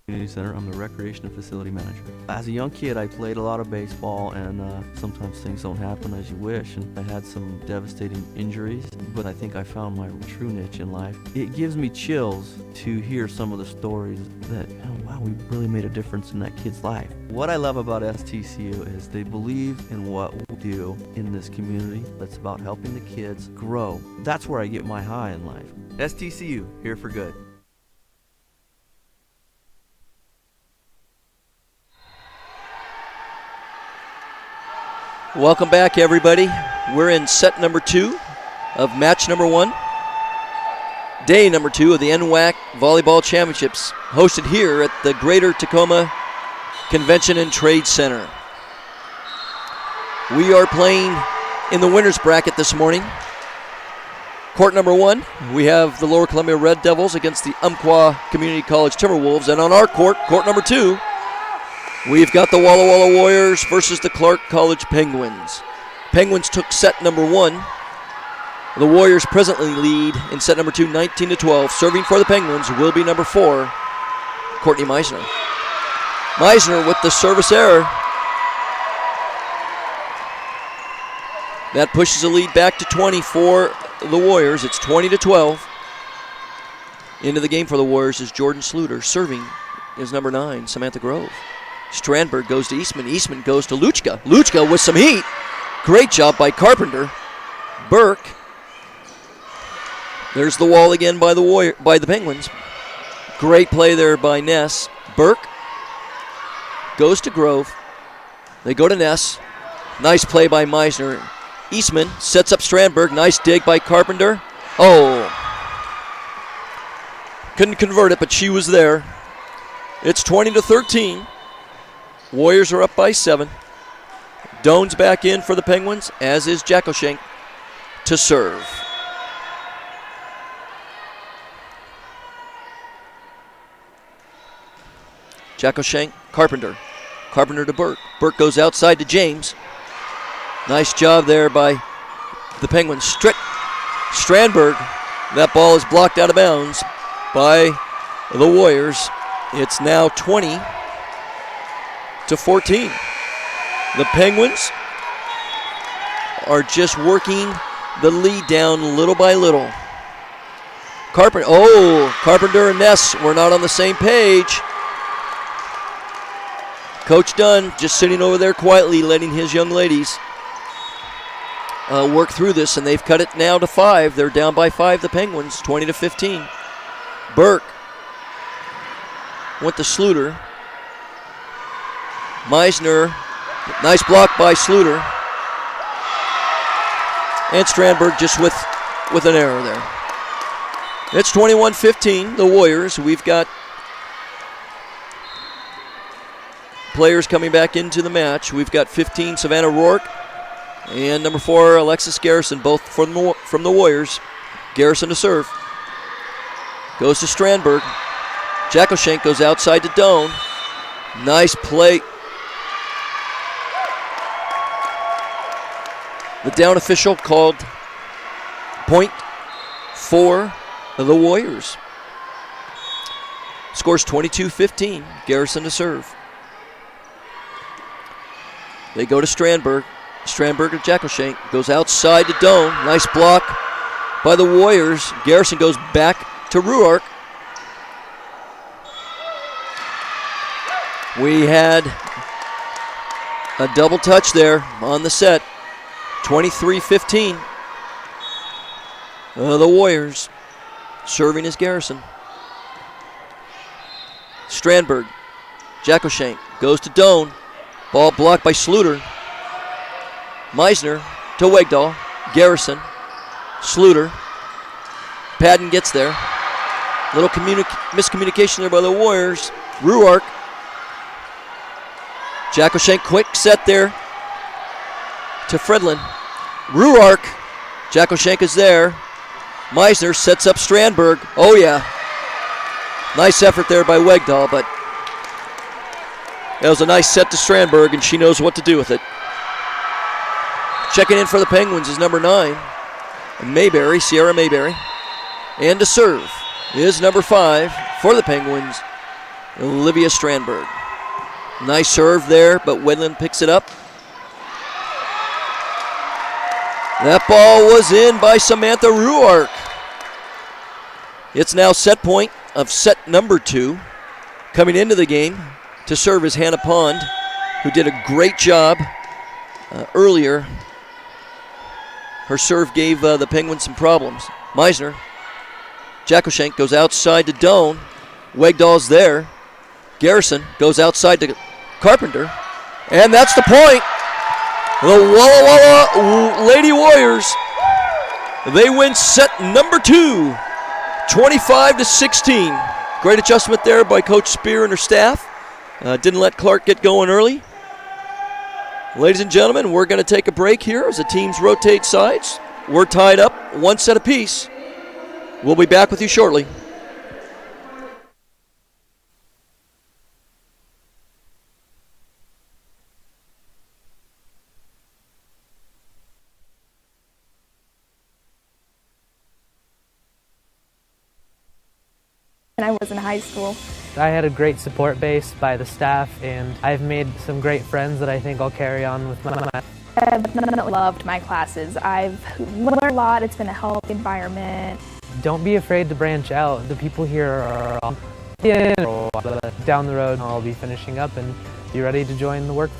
Community Center. I'm the recreation and facility manager. As a young kid, I played a lot of baseball, and sometimes things don't happen as you wish, and I had some devastating injuries, but I think I found my true niche in life. It gives me chills to hear some of the stories that, oh, wow, we really made a difference in that kid's life. What I love about STCU is they believe in what we do in this community. That's about helping the kids grow. That's where I get my high in life. STCU, here for good. Welcome back, everybody. We're in set number 2 of match number 1. Day number 2 of the NWAC Volleyball Championships, hosted here at the Greater Tacoma Convention and Trade Center. We are playing in the winner's bracket this morning. Court number 1, we have the Lower Columbia Red Devils against the Umpqua Community College Timberwolves. And on our court number 2, we've got the Walla Walla Warriors versus the Clark College Penguins. Penguins took set number 1. The Warriors presently lead in set number 2, 19-12. Serving for the Penguins will be number 4, Courtney Meisner. Meisner with the service error. That pushes the lead back to 20 for the Warriors. It's 20-12. Into the game for the Warriors is Jordan Sluter. Serving is number 9, Samantha Grove. Strandberg goes to Eastman. Eastman goes to Luchka. Luchka with some heat. Great job by Carpenter. Burke. There's the wall again by the Penguins. Great play there by Ness. Burke goes to Grove. They go to Ness. Nice play by Meisner. Eastman sets up Strandberg. Nice dig by Carpenter. Oh. Couldn't convert it, but she was there. It's 20-13. Warriors are up by 7. Doan's back in for the Penguins, as is Jacoshank to serve. Jacoshank, Carpenter. Carpenter to Burke. Burke goes outside to James. Nice job there by the Penguins. Strandberg. That ball is blocked out of bounds by the Warriors. It's now 20-14. The Penguins are just working the lead down little by little. Carpenter and Ness were not on the same page. Coach Dunn just sitting over there quietly, letting his young ladies work through this, and they've cut it now to 5. They're down by 5, the Penguins, 20-15. Burke went to Sluter. Meisner, nice block by Sluter. And Strandberg just with an error there. It's 21-15, the Warriors. We've got players coming back into the match. We've got 15, Savannah Rourke, and number 4, Alexis Garrison, both from the Warriors. Garrison to serve. Goes to Strandberg. Jacoshank goes outside to Doan. Nice play. The down official called point for the Warriors. Scores 22-15. Garrison to serve. They go to Strandberg. Strandberg to Jacoshank. Goes outside to Doan. Nice block by the Warriors. Garrison goes back to Ruark. We had a double touch there on the set. 23-15. The Warriors serving as Garrison. Strandberg. Jacoshank goes to Doan. Ball blocked by Sluter. Meisner to Wegdahl. Garrison. Sluter. Padden gets there. Little miscommunication there by the Warriors. Ruark. Jacoshank, quick set there to Fredlin. Ruark Jacoshenk is there. Meisner sets up Strandberg. Oh, yeah. Nice effort there by Wegdahl, but that was a nice set to Strandberg, and she knows what to do with it. Checking in for the Penguins is number 9, Mayberry, Sierra Mayberry. And to serve is number 5 for the Penguins, Olivia Strandberg. Nice serve there, but Wedland picks it up. That ball was in by Samantha Ruark. It's now set point of set number 2. Coming into the game to serve is Hannah Pond, who did a great job earlier. Her serve gave the Penguins some problems. Meisner. Jacoshenk goes outside to Doan. Wegdahl's there. Garrison goes outside to Carpenter. And that's the point. The Walla Walla Lady Warriors, they win set number 2, 25-16. Great adjustment there by Coach Spear and her staff. Didn't let Clark get going early. Ladies and gentlemen, we're going to take a break here as the teams rotate sides. We're tied up 1 set apiece. We'll be back with you shortly. When I was in high school. I had a great support base by the staff, and I've made some great friends that I think I'll carry on with my life. I've loved my classes. I've learned a lot. It's been a healthy environment. Don't be afraid to branch out. The people here are all down the road. I'll be finishing up and be ready to join the work.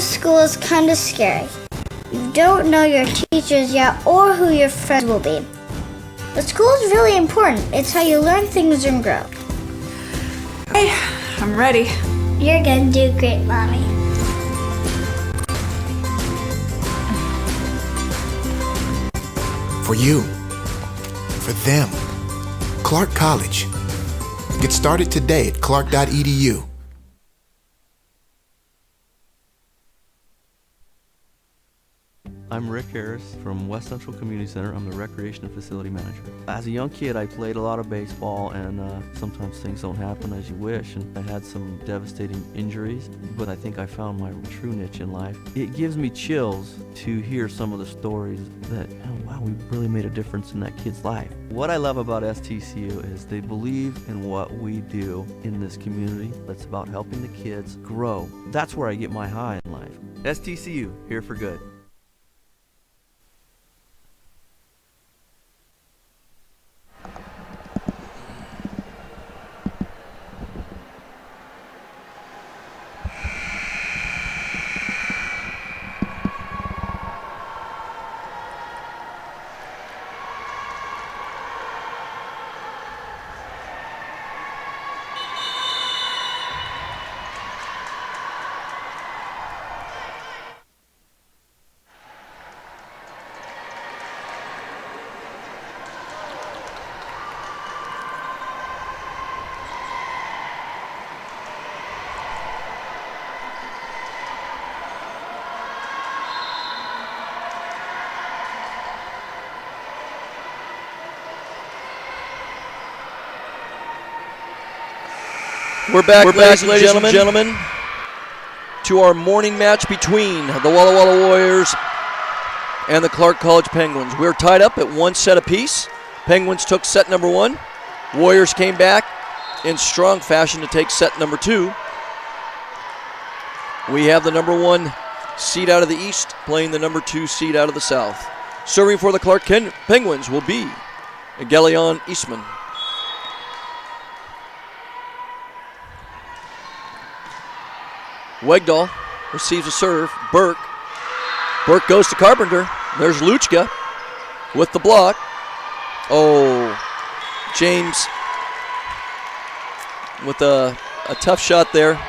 School is kind of scary. You don't know your teachers yet or who your friends will be. But school is really important. It's how you learn things and grow. Hey, I'm ready. You're gonna do great, Mommy. For you. For them. Clark College. Get started today at clark.edu. I'm Rick Harris from West Central Community Center. I'm the Recreation and Facility Manager. As a young kid, I played a lot of baseball, and sometimes things don't happen as you wish, and I had some devastating injuries, but I think I found my true niche in life. It gives me chills to hear some of the stories that, oh, wow, we really made a difference in that kid's life. What I love about STCU is they believe in what we do in this community. That's about helping the kids grow. That's where I get my high in life. STCU, here for good. We're back, ladies and gentlemen, to our morning match between the Walla Walla Warriors and the Clark College Penguins. We're tied up at 1 set apiece. Penguins took set number 1. Warriors came back in strong fashion to take set number 2. We have the number 1 seed out of the East playing the number 2 seed out of the South. Serving for the Clark Penguins will be Galeon Eastman. Wegdahl receives a serve. Burke goes to Carpenter. There's Luchka with the block. Oh, James with a tough shot there.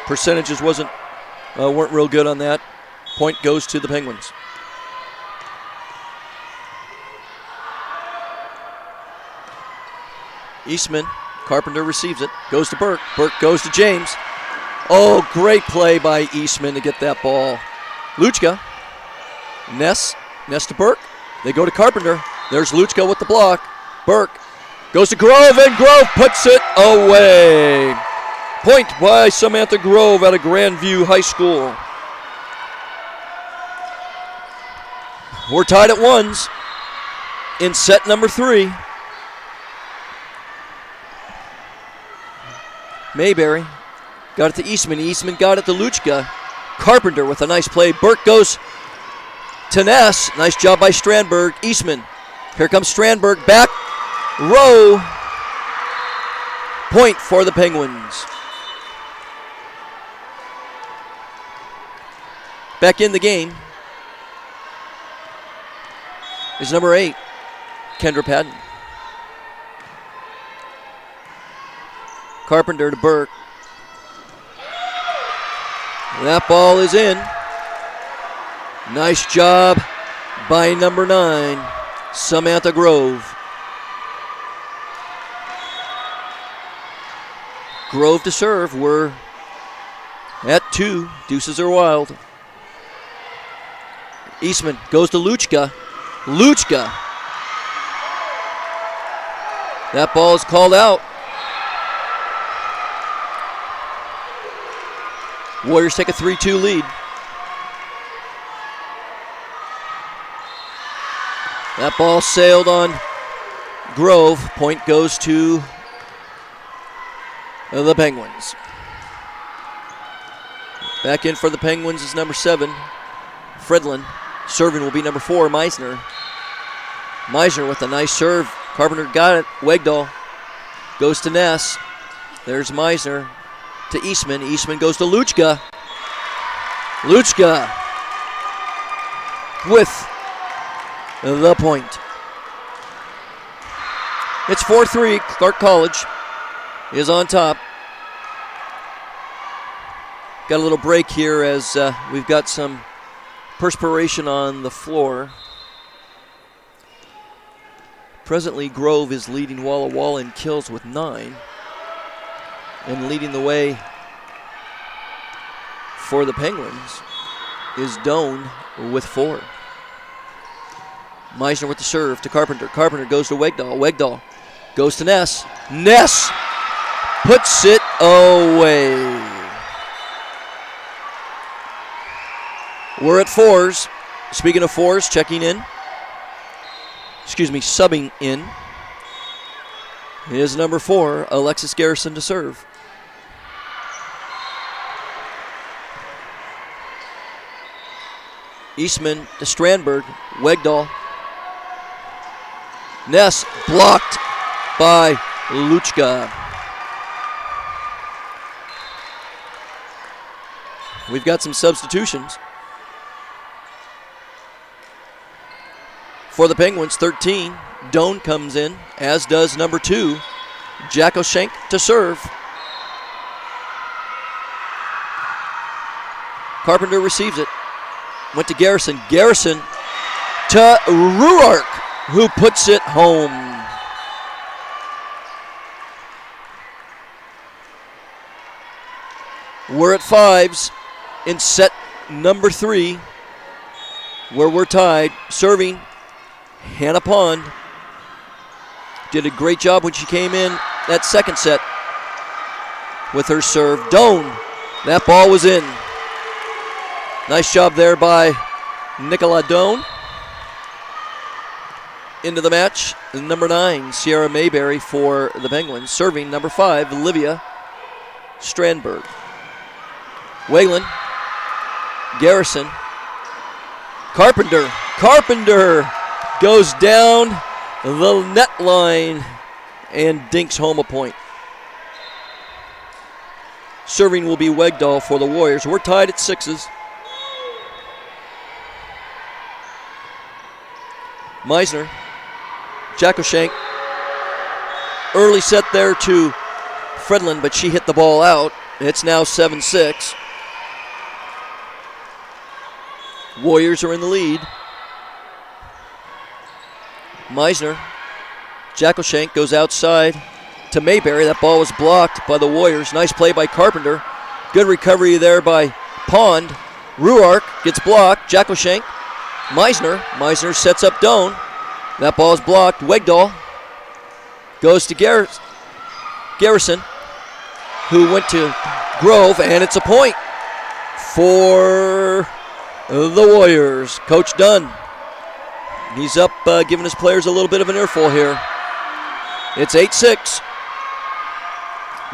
Percentages weren't real good on that. Point goes to the Penguins. Eastman Carpenter receives it. Goes to Burke. Burke goes to James. Oh, great play by Eastman to get that ball. Luchka. Ness to Burke. They go to Carpenter. There's Luchka with the block. Burke goes to Grove, and Grove puts it away. Point by Samantha Grove out of Grandview High School. We're tied at ones in set number 3. Mayberry got it to Eastman. Eastman got it to Luchka. Carpenter with a nice play. Burke goes to Ness. Nice job by Strandberg. Eastman. Here comes Strandberg. Back row. Point for the Penguins. Back in the game is number 8, Kendra Patton. Carpenter to Burke. That ball is in. Nice job by number 9, Samantha Grove. Grove to serve. We're at 2. Deuces are wild. Eastman goes to Luchka. Luchka. That ball is called out. Warriors take a 3-2 lead. That ball sailed on Grove. Point goes to the Penguins. Back in for the Penguins is number 7, Fredlin. Serving will be number 4, Meisner. Meisner with a nice serve. Carpenter got it. Wegdahl goes to Ness. There's Meisner to Eastman. Eastman goes to Luchka. Luchka with the point. It's 4-3. Clark College is on top. Got a little break here as we've got some perspiration on the floor. Presently, Grove is leading Walla Walla in kills with 9. And leading the way for the Penguins is Doan with 4. Meisner with the serve to Carpenter. Carpenter goes to Wegdahl. Wegdahl goes to Ness. Ness puts it away. We're at 4s. Speaking of 4s, subbing in is number 4, Alexis Garrison to serve. Eastman to Strandberg. Wegdahl. Ness blocked by Luchka. We've got some substitutions. For the Penguins, 13, Doan comes in, as does number 2, Jack O'Shank to serve. Carpenter receives it. Went to Garrison. Garrison to Ruark, who puts it home. We're at 5s in set number 3, where we're tied. Serving, Hannah Pond did a great job when she came in that second set with her serve. Doan, that ball was in. Nice job there by Nicola Doan. Into the match, number 9, Sierra Mayberry for the Penguins. Serving, number 5, Olivia Strandberg. Whalen, Garrison, Carpenter. Carpenter goes down the net line and dinks home a point. Serving will be Wegdahl for the Warriors. We're tied at 6s. Meisner, Jack O'Shank. Early set there to Fredlin, but she hit the ball out. It's now 7-6. Warriors are in the lead. Meisner, Jack O'Shank goes outside to Mayberry. That ball was blocked by the Warriors. Nice play by Carpenter. Good recovery there by Pond. Ruark gets blocked. Jackleshank. Meisner. Meisner sets up Doan. That ball is blocked. Wegdahl goes to Garrison, who went to Grove, and it's a point for the Warriors. Coach Dunn, he's up giving his players a little bit of an earful here. It's 8-6.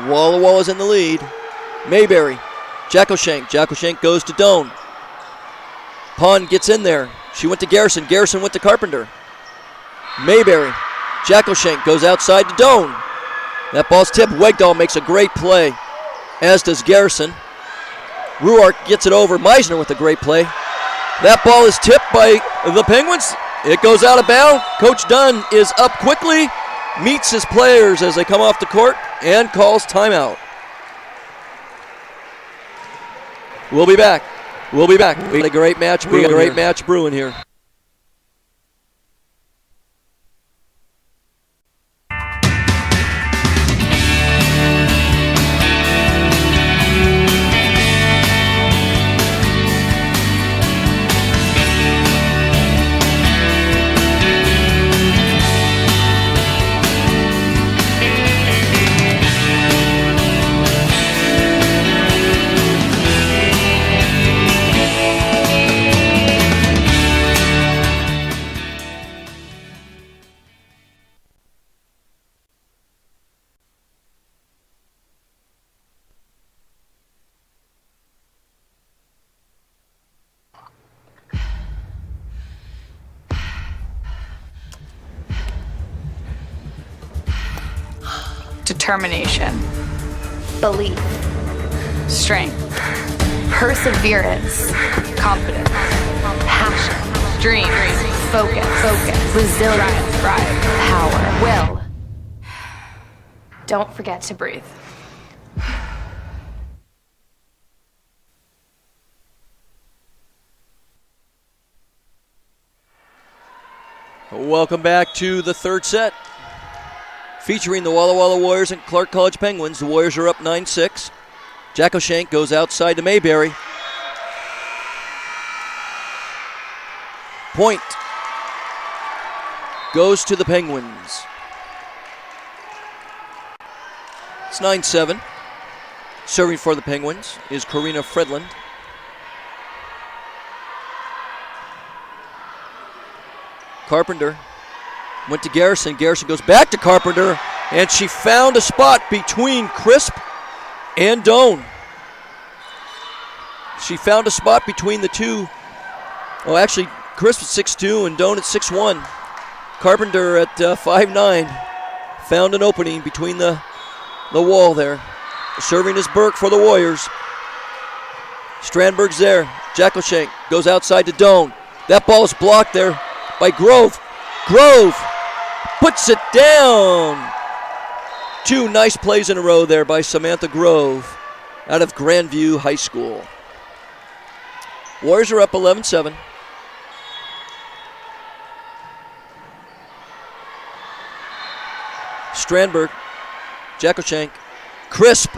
Walla Walla's in the lead. Mayberry, Jackleshank. Jackleshank goes to Doan. Pond gets in there. She went to Garrison. Garrison went to Carpenter. Mayberry, Jackleshank goes outside to Doan. That ball's tipped. Wegdahl makes a great play, as does Garrison. Ruark gets it over. Meisner with a great play. That ball is tipped by the Penguins. It goes out of bounds. Coach Dunn is up quickly, meets his players as they come off the court, and calls timeout. We'll be back. We got a great match brewing here. Determination, belief, strength, perseverance, confidence, passion, dreams, focus, resilience, drive, power, will. Don't forget to breathe. Welcome back to the third set, featuring the Walla Walla Warriors and Clark College Penguins. The Warriors are up 9-6. Jackleshank goes outside to Mayberry. Point goes to the Penguins. It's 9-7. Serving for the Penguins is Karina Fredland. Carpenter went to Garrison. Garrison goes back to Carpenter, and she found a spot between Crisp and Doan. She found a spot between the two. Oh, actually, Crisp at 6'2", and Doan at 6'1". Carpenter at 5'9", found an opening between the wall there. Serving is Burke for the Warriors. Strandberg's there. Jackleshank goes outside to Doan. That ball is blocked there by Grove. Grove puts it down. Two nice plays in a row there by Samantha Grove out of Grandview High School. Warriors are up 11-7. Strandberg, Jackleshank, Crisp.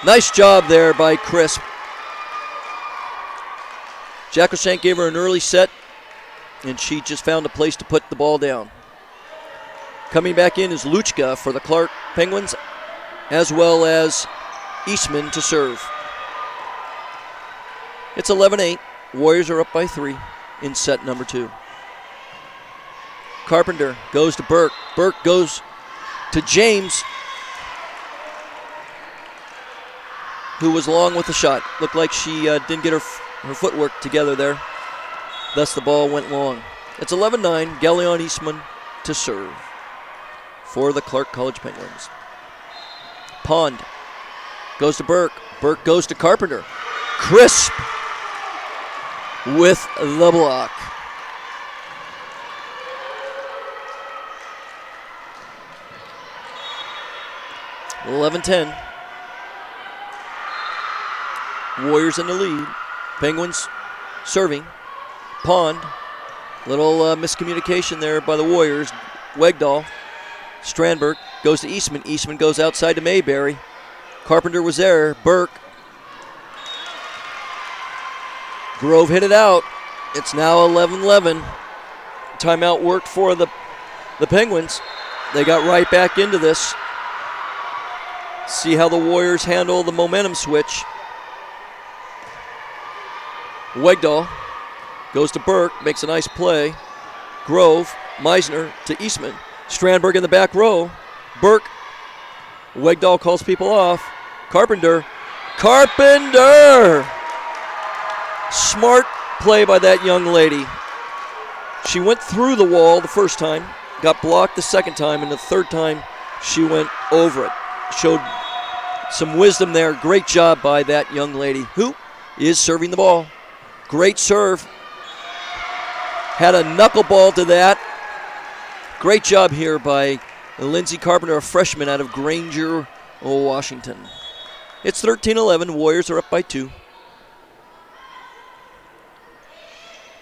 Nice job there by Crisp. Jackleshank gave her an early set, and she just found a place to put the ball down. Coming back in is Luchka for the Clark Penguins, as well as Eastman to serve. It's 11-8. Warriors are up by 3 in set number 2. Carpenter goes to Burke. Burke goes to James, who was long with the shot. Looked like she didn't get her footwork together there. Thus the ball went long. It's 11-9. Galleon Eastman to serve for the Clark College Penguins. Pond goes to Burke. Burke goes to Carpenter. Crisp with the block. (11-10). Warriors in the lead. Penguins serving. Pond. Little miscommunication there by the Warriors. Wegdahl. Strandberg goes to Eastman. Eastman goes outside to Mayberry. Carpenter was there. Burke. Grove hit it out. It's now 11-11. Timeout worked for the Penguins. They got right back into this. See how the Warriors handle the momentum switch. Wegdahl goes to Burke, makes a nice play. Grove, Meisner to Eastman. Strandberg in the back row. Burke. Wegdahl calls people off. Carpenter. Smart play by that young lady. She went through the wall the first time, got blocked the second time, and the third time she went over it. Showed some wisdom there. Great job by that young lady who is serving the ball. Great serve. Had a knuckleball to that. Great job here by Lindsey Carpenter, a freshman out of Granger, Washington. It's 13-11. Warriors are up by 2.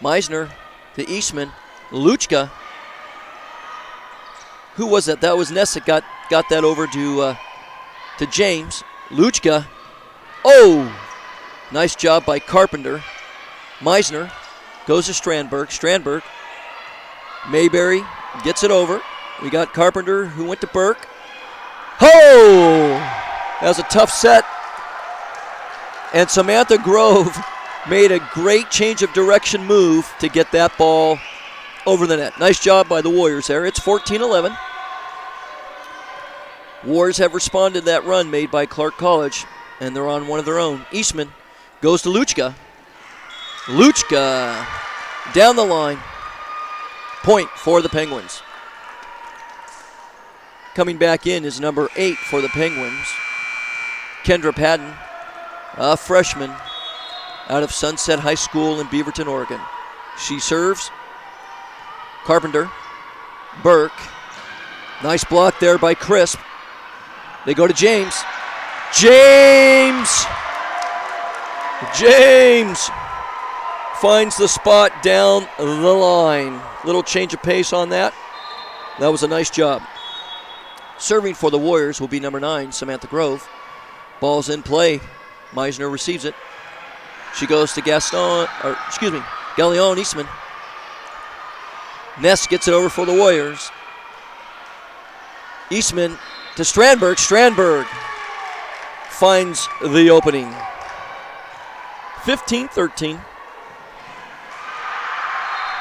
Meisner to Eastman. Luchka. Who was that? That was Ness that got that over to James. Luchka. Oh! Nice job by Carpenter. Meisner goes to Strandberg. Strandberg. Mayberry gets it over. We got Carpenter who went to Burke. Oh! That was a tough set. And Samantha Grove made a great change of direction move to get that ball over the net. Nice job by the Warriors there. It's 14-11. Warriors have responded to that run made by Clark College, and they're on one of their own. Eastman goes to Luchka. Luchka down the line. Point for the Penguins. Coming back in is number 8 for the Penguins, Kendra Patton, a freshman out of Sunset High School in Beaverton, Oregon. She serves. Carpenter. Burke. Nice block there by Crisp. They go to James. James finds the spot down the line. Little change of pace on that. That was a nice job. Serving for the Warriors will be number 9, Samantha Grove. Ball's in play. Meisner receives it. She goes to Gallion Eastman. Ness gets it over for the Warriors. Eastman to Strandberg. Strandberg finds the opening. 15-13.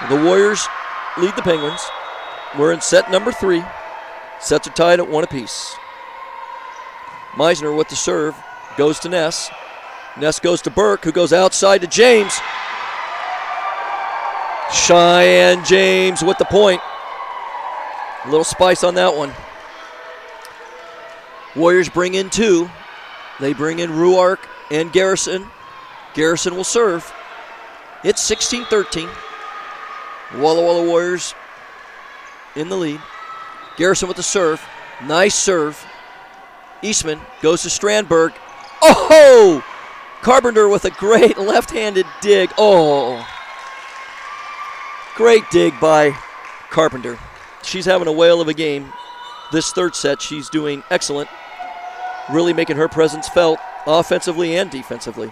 The Warriors lead the Penguins. We're in set number 3. Sets are tied at 1 apiece. Meisner with the serve. Goes to Ness. Ness goes to Burke, who goes outside to James. Cheyenne James with the point. A little spice on that one. Warriors bring in 2. They bring in Ruark and Garrison. Garrison will serve. It's 16-13. Walla Walla Warriors in the lead. Garrison with the serve. Nice serve. Eastman goes to Strandberg. Oh! Carpenter with a great left-handed dig. Oh! Great dig by Carpenter. She's having a whale of a game. This third set, she's doing excellent. Really making her presence felt offensively and defensively.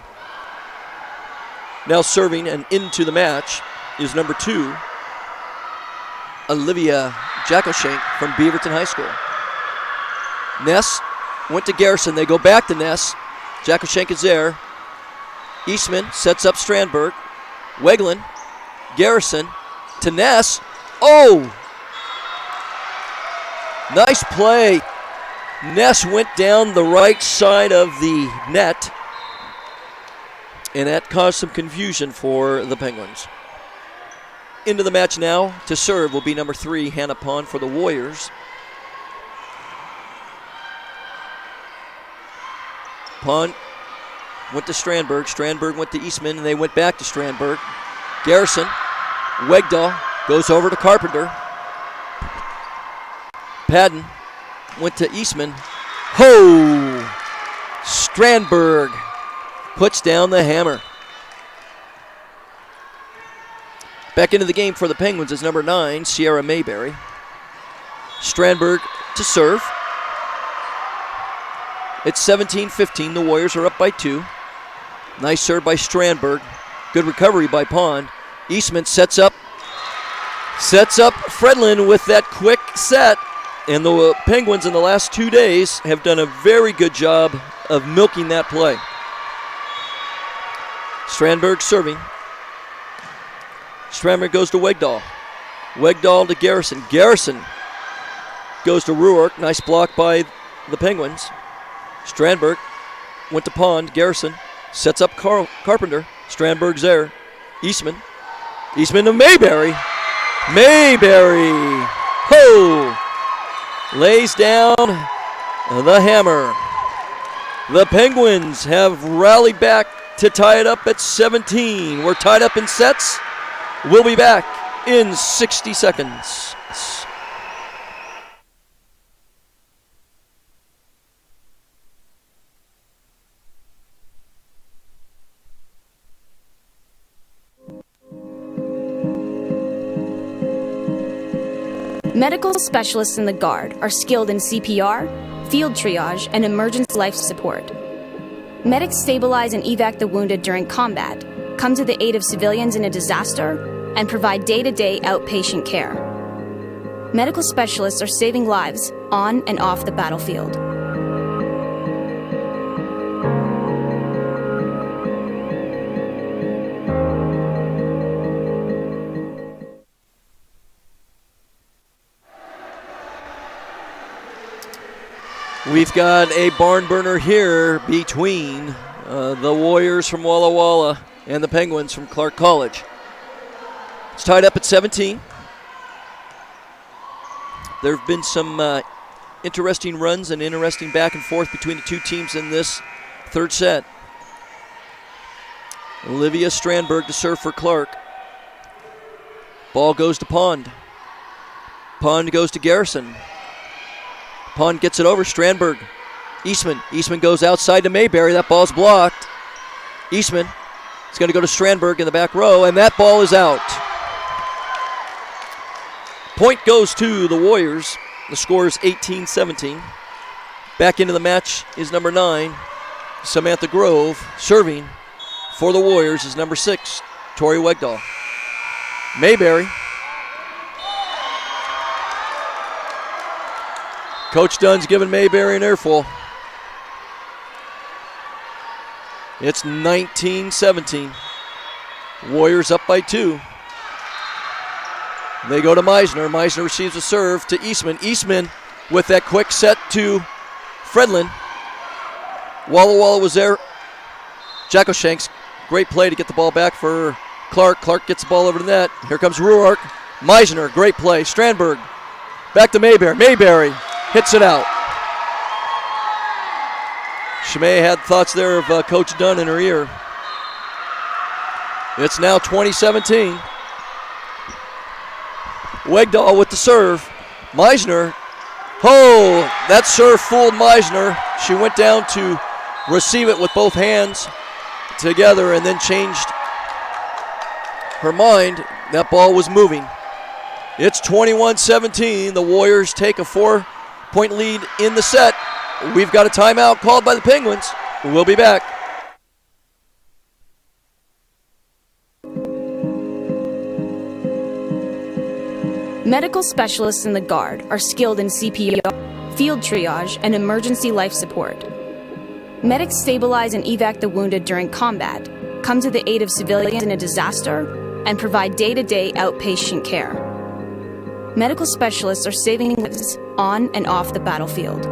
Now serving and into the match is number 2, Olivia Jackoshank from Beaverton High School. Ness went to Garrison. They go back to Ness. Jackoshank is there. Eastman sets up Strandberg. Weglin. Garrison to Ness. Oh! Nice play. Ness went down the right side of the net, and that caused some confusion for the Penguins. Into the match now to serve will be number 3, Hannah Pond for the Warriors. Pond went to Strandberg. Strandberg went to Eastman, and they went back to Strandberg. Garrison. Wegdahl goes over to Carpenter. Padden went to Eastman. Ho! Strandberg puts down the hammer. Back into the game for the Penguins is number 9, Sierra Mayberry. Strandberg to serve. It's 17-15. The Warriors are up by 2. Nice serve by Strandberg. Good recovery by Pond. Eastman sets up Fredlin with that quick set. And the Penguins in the last 2 days have done a very good job of milking that play. Strandberg serving. Strandberg goes to Wegdahl. Wegdahl to Garrison. Garrison goes to Ruark. Nice block by the Penguins. Strandberg went to Pond. Garrison sets up Carpenter. Strandberg's there. Eastman to Mayberry. Mayberry. Ho! Lays down the hammer. The Penguins have rallied back to tie it up at 17. We're tied up in sets. We'll be back in 60 seconds. Medical specialists in the Guard are skilled in CPR, field triage, and emergency life support. Medics stabilize and evac the wounded during combat, come to the aid of civilians in a disaster, and provide day-to-day outpatient care. Medical specialists are saving lives on and off the battlefield. We've got a barn burner here between the Warriors from Walla Walla and the Penguins from Clark College. It's tied up at 17. There have been some interesting runs and interesting back and forth between the two teams in this third set. Olivia Strandberg to serve for Clark. Ball goes to Pond. Pond goes to Garrison. Pond gets it over. Strandberg. Eastman. Eastman goes outside to Mayberry. That ball's blocked. Eastman is going to go to Strandberg in the back row, and that ball is out. Point goes to the Warriors. The score is 18-17. Back into the match is number 9, Samantha Grove. Serving for the Warriors is number 6, Tori Wegdahl. Mayberry. Coach Dunn's giving Mayberry an earful. It's 19-17. Warriors up by 2. They go to Meisner. Meisner receives a serve to Eastman. Eastman with that quick set to Fredlin. Walla Walla was there. Jacoshanks, great play to get the ball back for Clark. Clark gets the ball over the net. Here comes Ruark. Meisner, great play. Strandberg, back to Mayberry. Mayberry hits it out. She may have had thoughts there of Coach Dunn in her ear. It's now 2017. Wegdahl with the serve. Meisner. Oh, that serve fooled Meisner. She went down to receive it with both hands together and then changed her mind. That ball was moving. It's 21-17. The Warriors take a 4-point lead in the set. We've got a timeout called by the Penguins. We'll be back. Medical specialists in the Guard are skilled in CPR, field triage, and emergency life support. Medics stabilize and evac the wounded during combat, come to the aid of civilians in a disaster, and provide day-to-day outpatient care. Medical specialists are saving lives on and off the battlefield.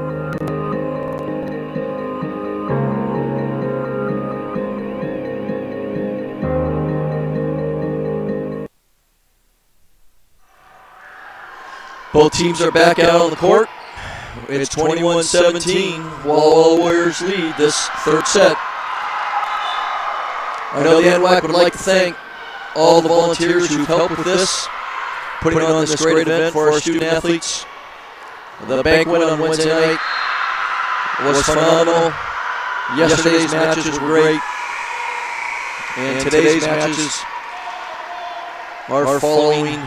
Both teams are back out on the court. It's 21-17. Walla Walla Warriors lead this third set. I know the NWAC would like to thank all the volunteers who've helped with this, putting on this great event for our student athletes. The banquet on Wednesday night was phenomenal. Yesterday's matches were great. And today's matches are following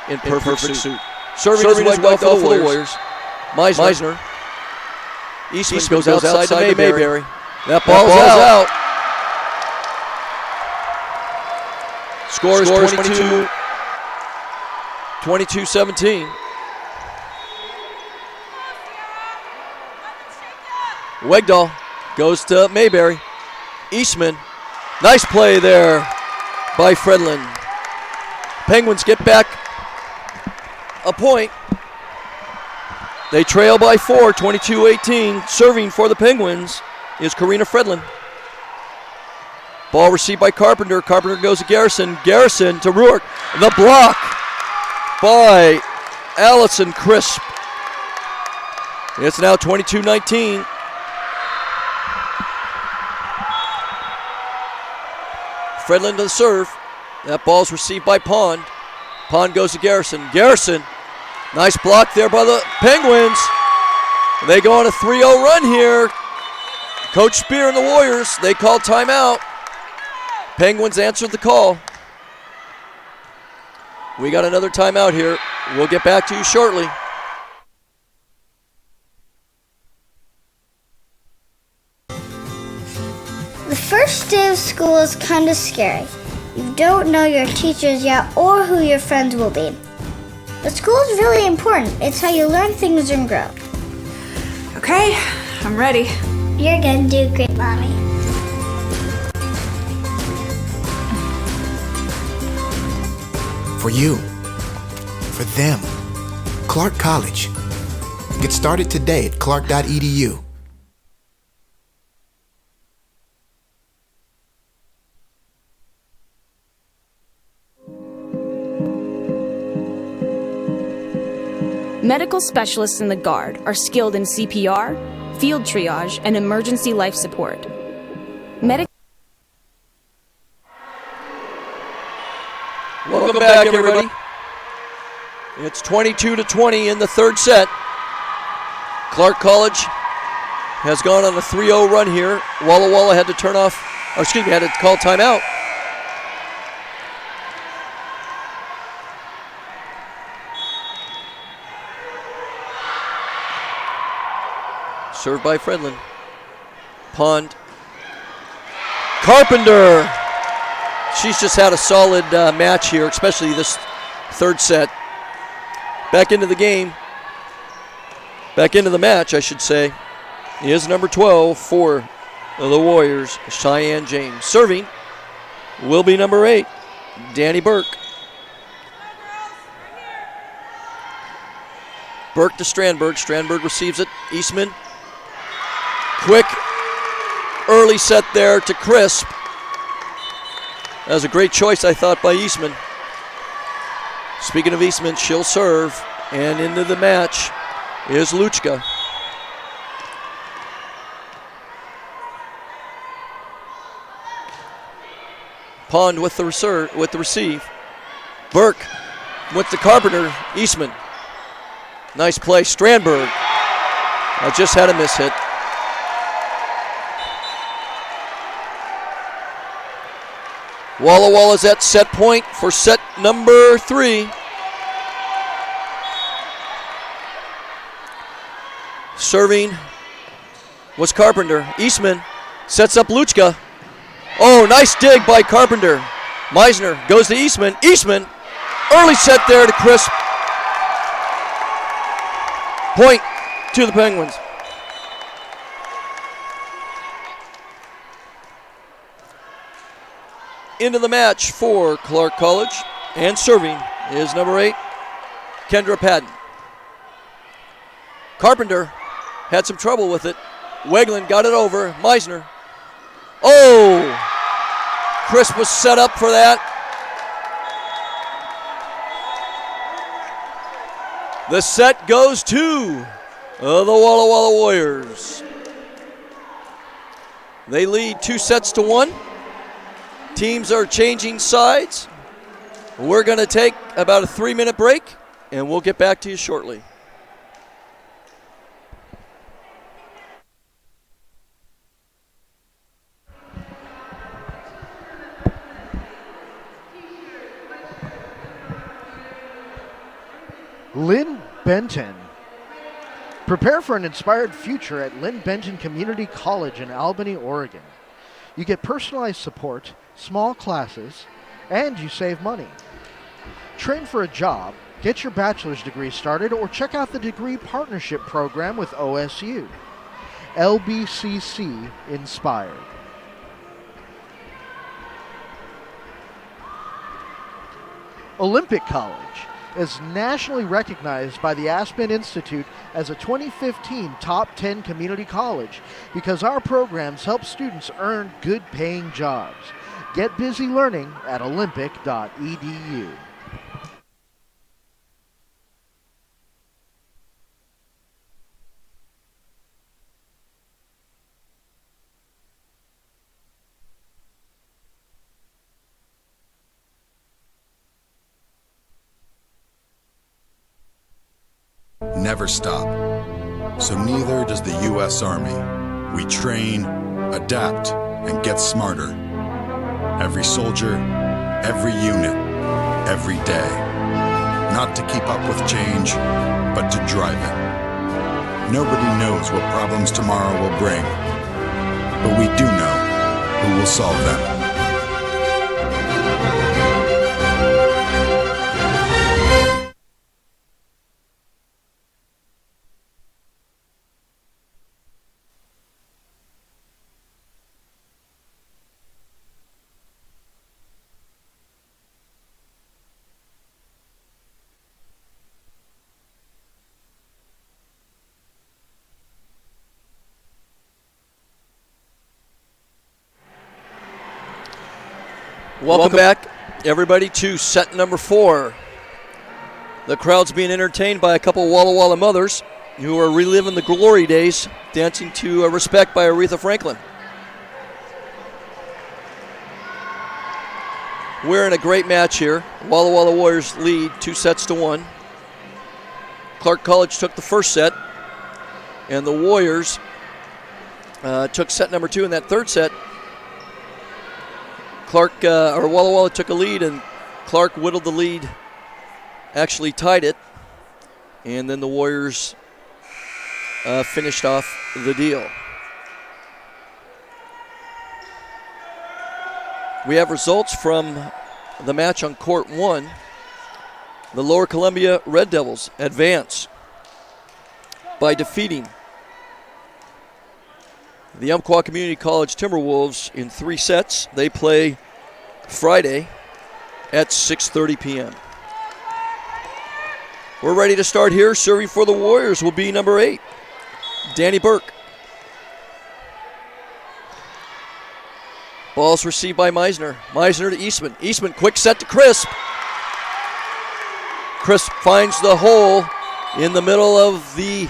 in perfect suit. Serving as Wegdahl for the Warriors. Meisner. Eastman goes outside to Mayberry. That ball's out. Score is 22-17. Wegdahl goes to Mayberry. Eastman, nice play there by Fredlin. Penguins get back a point. They trail by 4, 22-18. Serving for the Penguins is Karina Fredlin. Ball received by Carpenter. Carpenter goes to Garrison. Garrison to Ruark. The block by Allison Crisp. It's now 22-19. Fredlin to the serve. That ball's received by Pond. Pond goes to Garrison. Garrison, nice block there by the Penguins. They go on a 3-0 run here. Coach Spear and the Warriors, they call timeout. Penguins answered the call. We got another timeout here. We'll get back to you shortly. The first day of school is kind of scary. You don't know your teachers yet or who your friends will be. But school is really important. It's how you learn things and grow. Okay, I'm ready. You're gonna do great, Mommy. For you, for them, Clark College. Get started today at clark.edu. Medical specialists in the Guard are skilled in CPR, field triage, and emergency life support. Welcome back, everybody. It's 22-20 in the third set. Clark College has gone on a 3-0 run here. Walla Walla had to had to call timeout. Served by Fredlin. Pond. Carpenter. She's just had a solid match here, especially this third set. Back into the game. Back into the match, I should say, is number 12 for the Warriors, Cheyenne James. Serving will be number 8, Danny Burke. Burke to Strandberg. Strandberg receives it. Eastman. Quick early set there to Crisp. That was a great choice, I thought, by Eastman. Speaking of Eastman, she'll serve. And into the match is Luchka. Pond with the receive. Burke with the Carpenter. Eastman. Nice play. Strandberg. I just had a miss hit. Walla Walla's at set point for set number 3. Serving was Carpenter. Eastman sets up Luchka. Oh, nice dig by Carpenter. Meisner goes to Eastman. Eastman, early set there to Crisp. Point to the Penguins. Into the match for Clark College, and serving is number 8, Kendra Padden. Carpenter had some trouble with it. Weglin got it over. Meisner. Oh! Crisp was set up for that. The set goes to the Walla Walla Warriors. They lead 2-1. Teams are changing sides. We're going to take about a 3-minute break, and we'll get back to you shortly. Lynn Benton, Prepare for an inspired future at Lynn Benton Community College in Albany, Oregon. You get personalized support, small classes, and you save money. Train for a job, get your bachelor's degree started, or check out the degree partnership program with OSU. LBCC Inspired. Olympic College is nationally recognized by the Aspen Institute as a 2015 Top 10 community college because our programs help students earn good paying jobs. Get busy learning at olympic.edu. Never stop. So neither does the U.S. Army. We train, adapt, and get smarter. Every soldier, every unit, every day. Not to keep up with change, but to drive it. Nobody knows what problems tomorrow will bring, but we do know who will solve them. Welcome back, everybody, to set number 4. The crowd's being entertained by a couple of Walla Walla mothers who are reliving the glory days, dancing to Respect by Aretha Franklin. We're in a great match here. Walla Walla Warriors lead 2-1. Clark College took the first set, and the Warriors took set number 2 in that third set. Walla Walla took a lead, and Clark whittled the lead, actually tied it, and then the Warriors finished off the deal. We have results from the match on Court 1. The Lower Columbia Red Devils advance by defeating the Umpqua Community College Timberwolves in 3 sets. They play Friday at 6:30 p.m. We're ready to start here. Serving for the Warriors will be number 8, Danny Burke. Ball's received by Meisner. Meisner to Eastman. Eastman, quick set to Crisp. Crisp finds the hole in the middle of the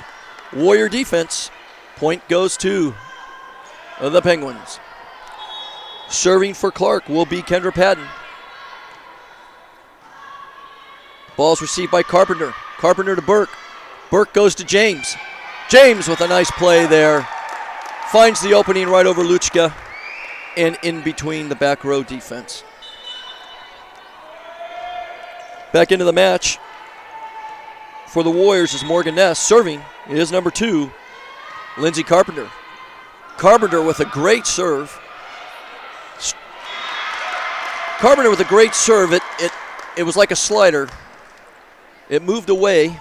Warrior defense. Point goes to the Penguins. Serving for Clark will be Kendra Patton. Ball's received by Carpenter. Carpenter to Burke. Burke goes to James. James with a nice play there. Finds the opening right over Luchka and in between the back row defense. Back into the match for the Warriors is Morgan Ness. Serving is number 2, Lindsey Carpenter. Carpenter with a great serve. Carpenter with a great serve. It was like a slider. It moved away,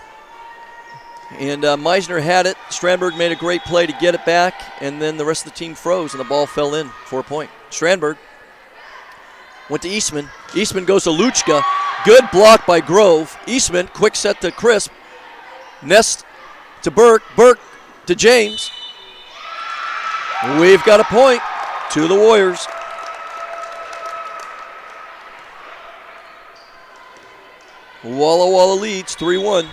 and Meisner had it. Strandberg made a great play to get it back, and then the rest of the team froze, and the ball fell in for a point. Strandberg went to Eastman. Eastman goes to Luchka. Good block by Grove. Eastman, quick set to Crisp. Nest to Burke. Burke to James. We've got a point to the Warriors. Walla Walla leads 3-1.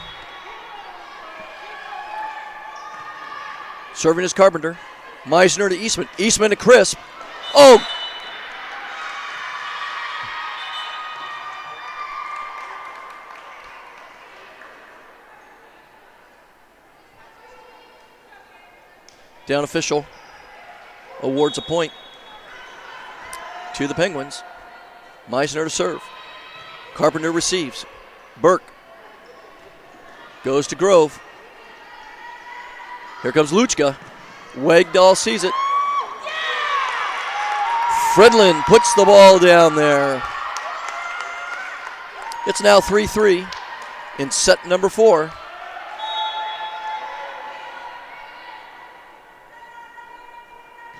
Serving is Carpenter. Meisner to Eastman. Eastman to Crisp. Oh! Down official awards a point to the Penguins. Meisner to serve. Carpenter receives. Burke goes to Grove. Here comes Luchka. Wegdahl sees it. Fredlin puts the ball down there. It's now 3-3 in set number 4.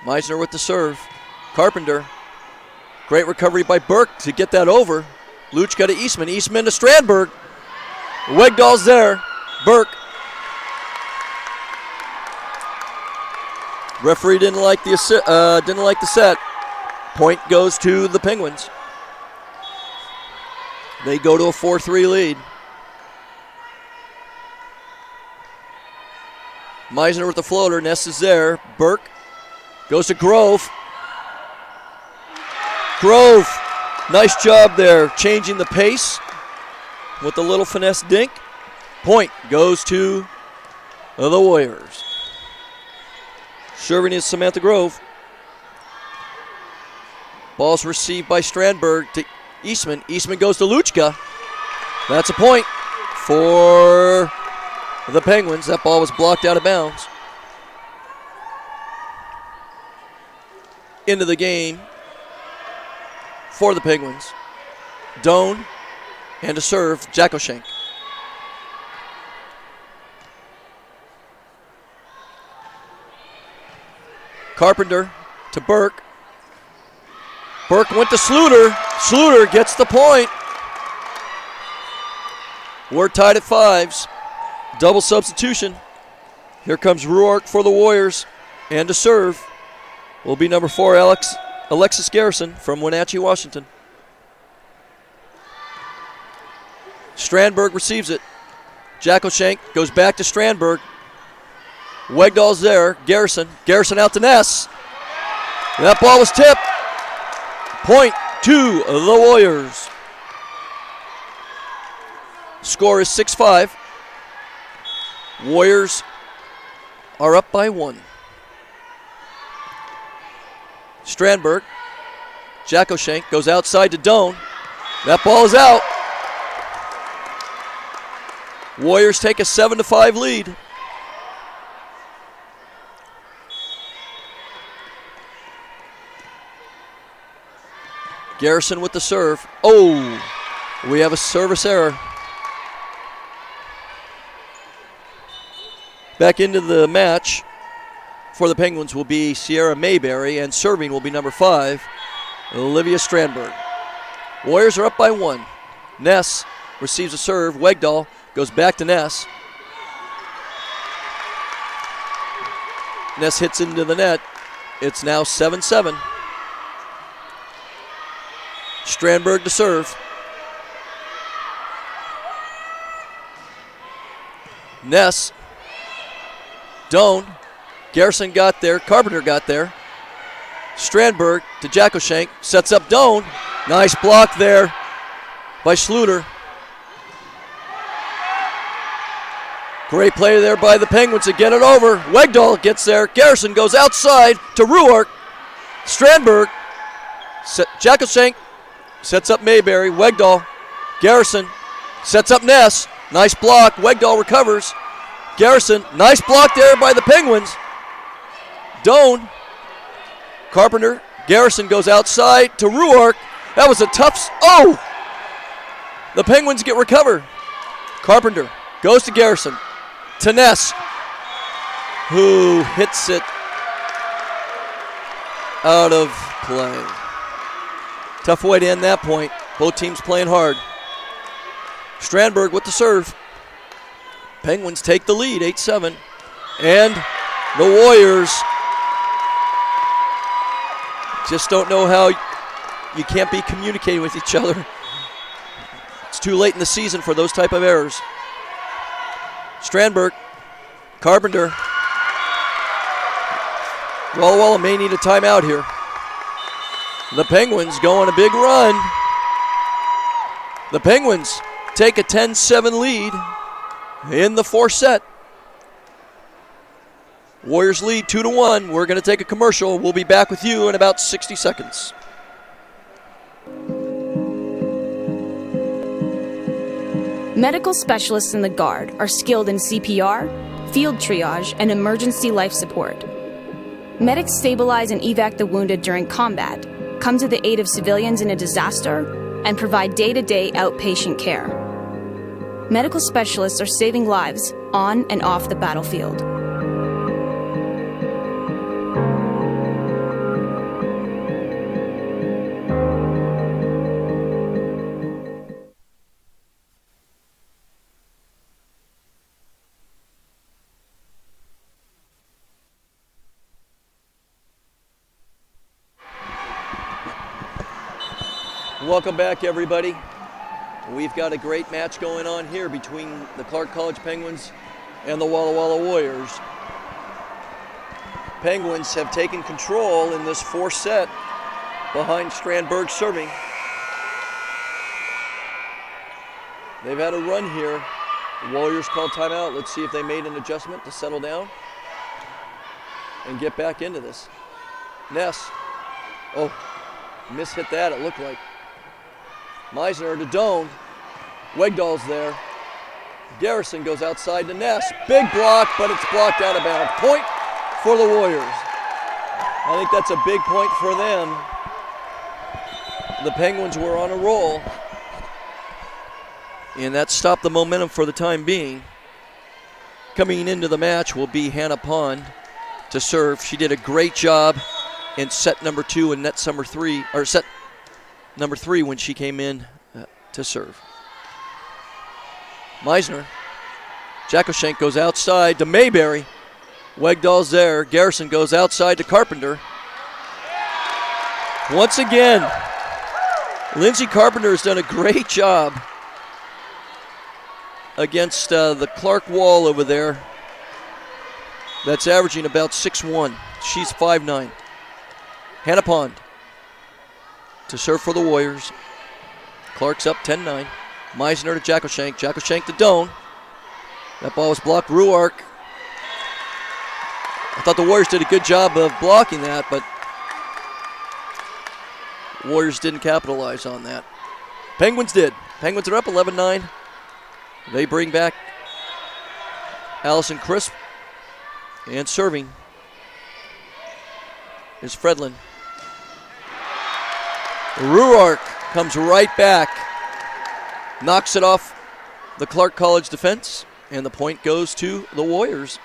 Meisner with the serve. Carpenter. Great recovery by Burke to get that over. Luchka to Eastman. Eastman to Strandberg. Wegdahl's there. Burke. Referee didn't like the set. Point goes to the Penguins. They go to a 4-3 lead. Meisner with the floater. Ness is there. Burke goes to Grove. Grove, nice job there, changing the pace with a little finesse dink. Point goes to the Warriors. Serving is Samantha Grove. Ball's received by Strandberg to Eastman. Eastman goes to Luchka. That's a point for the Penguins. That ball was blocked out of bounds. Into the game for the Penguins. Doan and a serve, Jakoshenk. Carpenter to Burke. Burke went to Sluter. Sluter gets the point. We're tied at 5s. Double substitution. Here comes Ruark for the Warriors. And to serve will be number 4, Alexis Garrison from Wenatchee, Washington. Strandberg receives it. Jakoshenk goes back to Strandberg. Wegdahl's there. Garrison. Garrison out to Ness. That ball was tipped. Point to the Warriors. Score is 6-5. Warriors are up by 1. Strandberg. Jakoshenk goes outside to Doan. That ball is out. Warriors take a 7-5 lead. Garrison with the serve. Oh, we have a service error. Back into the match for the Penguins will be Sierra Mayberry, and serving will be number 5, Olivia Strandberg. Warriors are up by 1. Ness receives a serve. Wegdahl goes back to Ness. Ness hits into the net. It's now 7-7. Strandberg to serve. Ness. Doan. Garrison got there. Carpenter got there. Strandberg to Jakoshenk. Sets up Doan. Nice block there by Sluter. Great play there by the Penguins to get it over. Wegdahl gets there. Garrison goes outside to Ruark. Strandberg. Jakoshenk sets up Mayberry. Wegdahl. Garrison sets up Ness. Nice block. Wegdahl recovers. Garrison. Nice block there by the Penguins. Doan. Carpenter. Garrison goes outside to Ruark. That was a tough. Oh! The Penguins get recovered. Carpenter goes to Garrison. To Ness, who hits it out of play. Tough way to end that point. Both teams playing hard. Strandberg with the serve. Penguins take the lead, 8-7. And the Warriors just don't know how you can't be communicating with each other. It's too late in the season for those type of errors. Strandberg, Carpenter. Walla Walla may need a timeout here. The Penguins go on a big run. The Penguins take a 10-7 lead in the 4th set. Warriors lead 2-1. We're going to take a commercial. We'll be back with you in about 60 seconds. Medical specialists in the Guard are skilled in CPR, field triage, and emergency life support. Medics stabilize and evac the wounded during combat, come to the aid of civilians in a disaster, and provide day-to-day outpatient care. Medical specialists are saving lives on and off the battlefield. Welcome back, everybody. We've got a great match going on here between the Clark College Penguins and the Walla Walla Warriors. Penguins have taken control in this fourth set behind Strandberg serving. They've had a run here. The Warriors called timeout. Let's see if they made an adjustment to settle down and get back into this. Ness. Oh, mishit that, it looked like. Meisner to Doan. Wegdahl's there. Garrison goes outside to Ness. Big block, but it's blocked out of bounds. Point for the Warriors. I think that's a big point for them. The Penguins were on a roll, and that stopped the momentum for the time being. Coming into the match will be Hannah Pond to serve. She did a great job in set number 2 and set number 3 when she came in to serve. Meisner. Jakoshenk goes outside to Mayberry. Wegdahl's there. Garrison goes outside to Carpenter. Once again, Lindsay Carpenter has done a great job against the Clark wall over there. That's averaging about 6'1". She's 5'9". Hannah Pond to serve for the Warriors. Clark's up 10-9. Meisner to Jakoshenk. Jakoshenk to Doan. That ball was blocked. Ruark. I thought the Warriors did a good job of blocking that, but Warriors didn't capitalize on that. Penguins did. Penguins are up 11-9. They bring back Allison Crisp. And serving is Fredlin. Ruark comes right back, knocks it off the Clark College defense, and the point goes to the Warriors.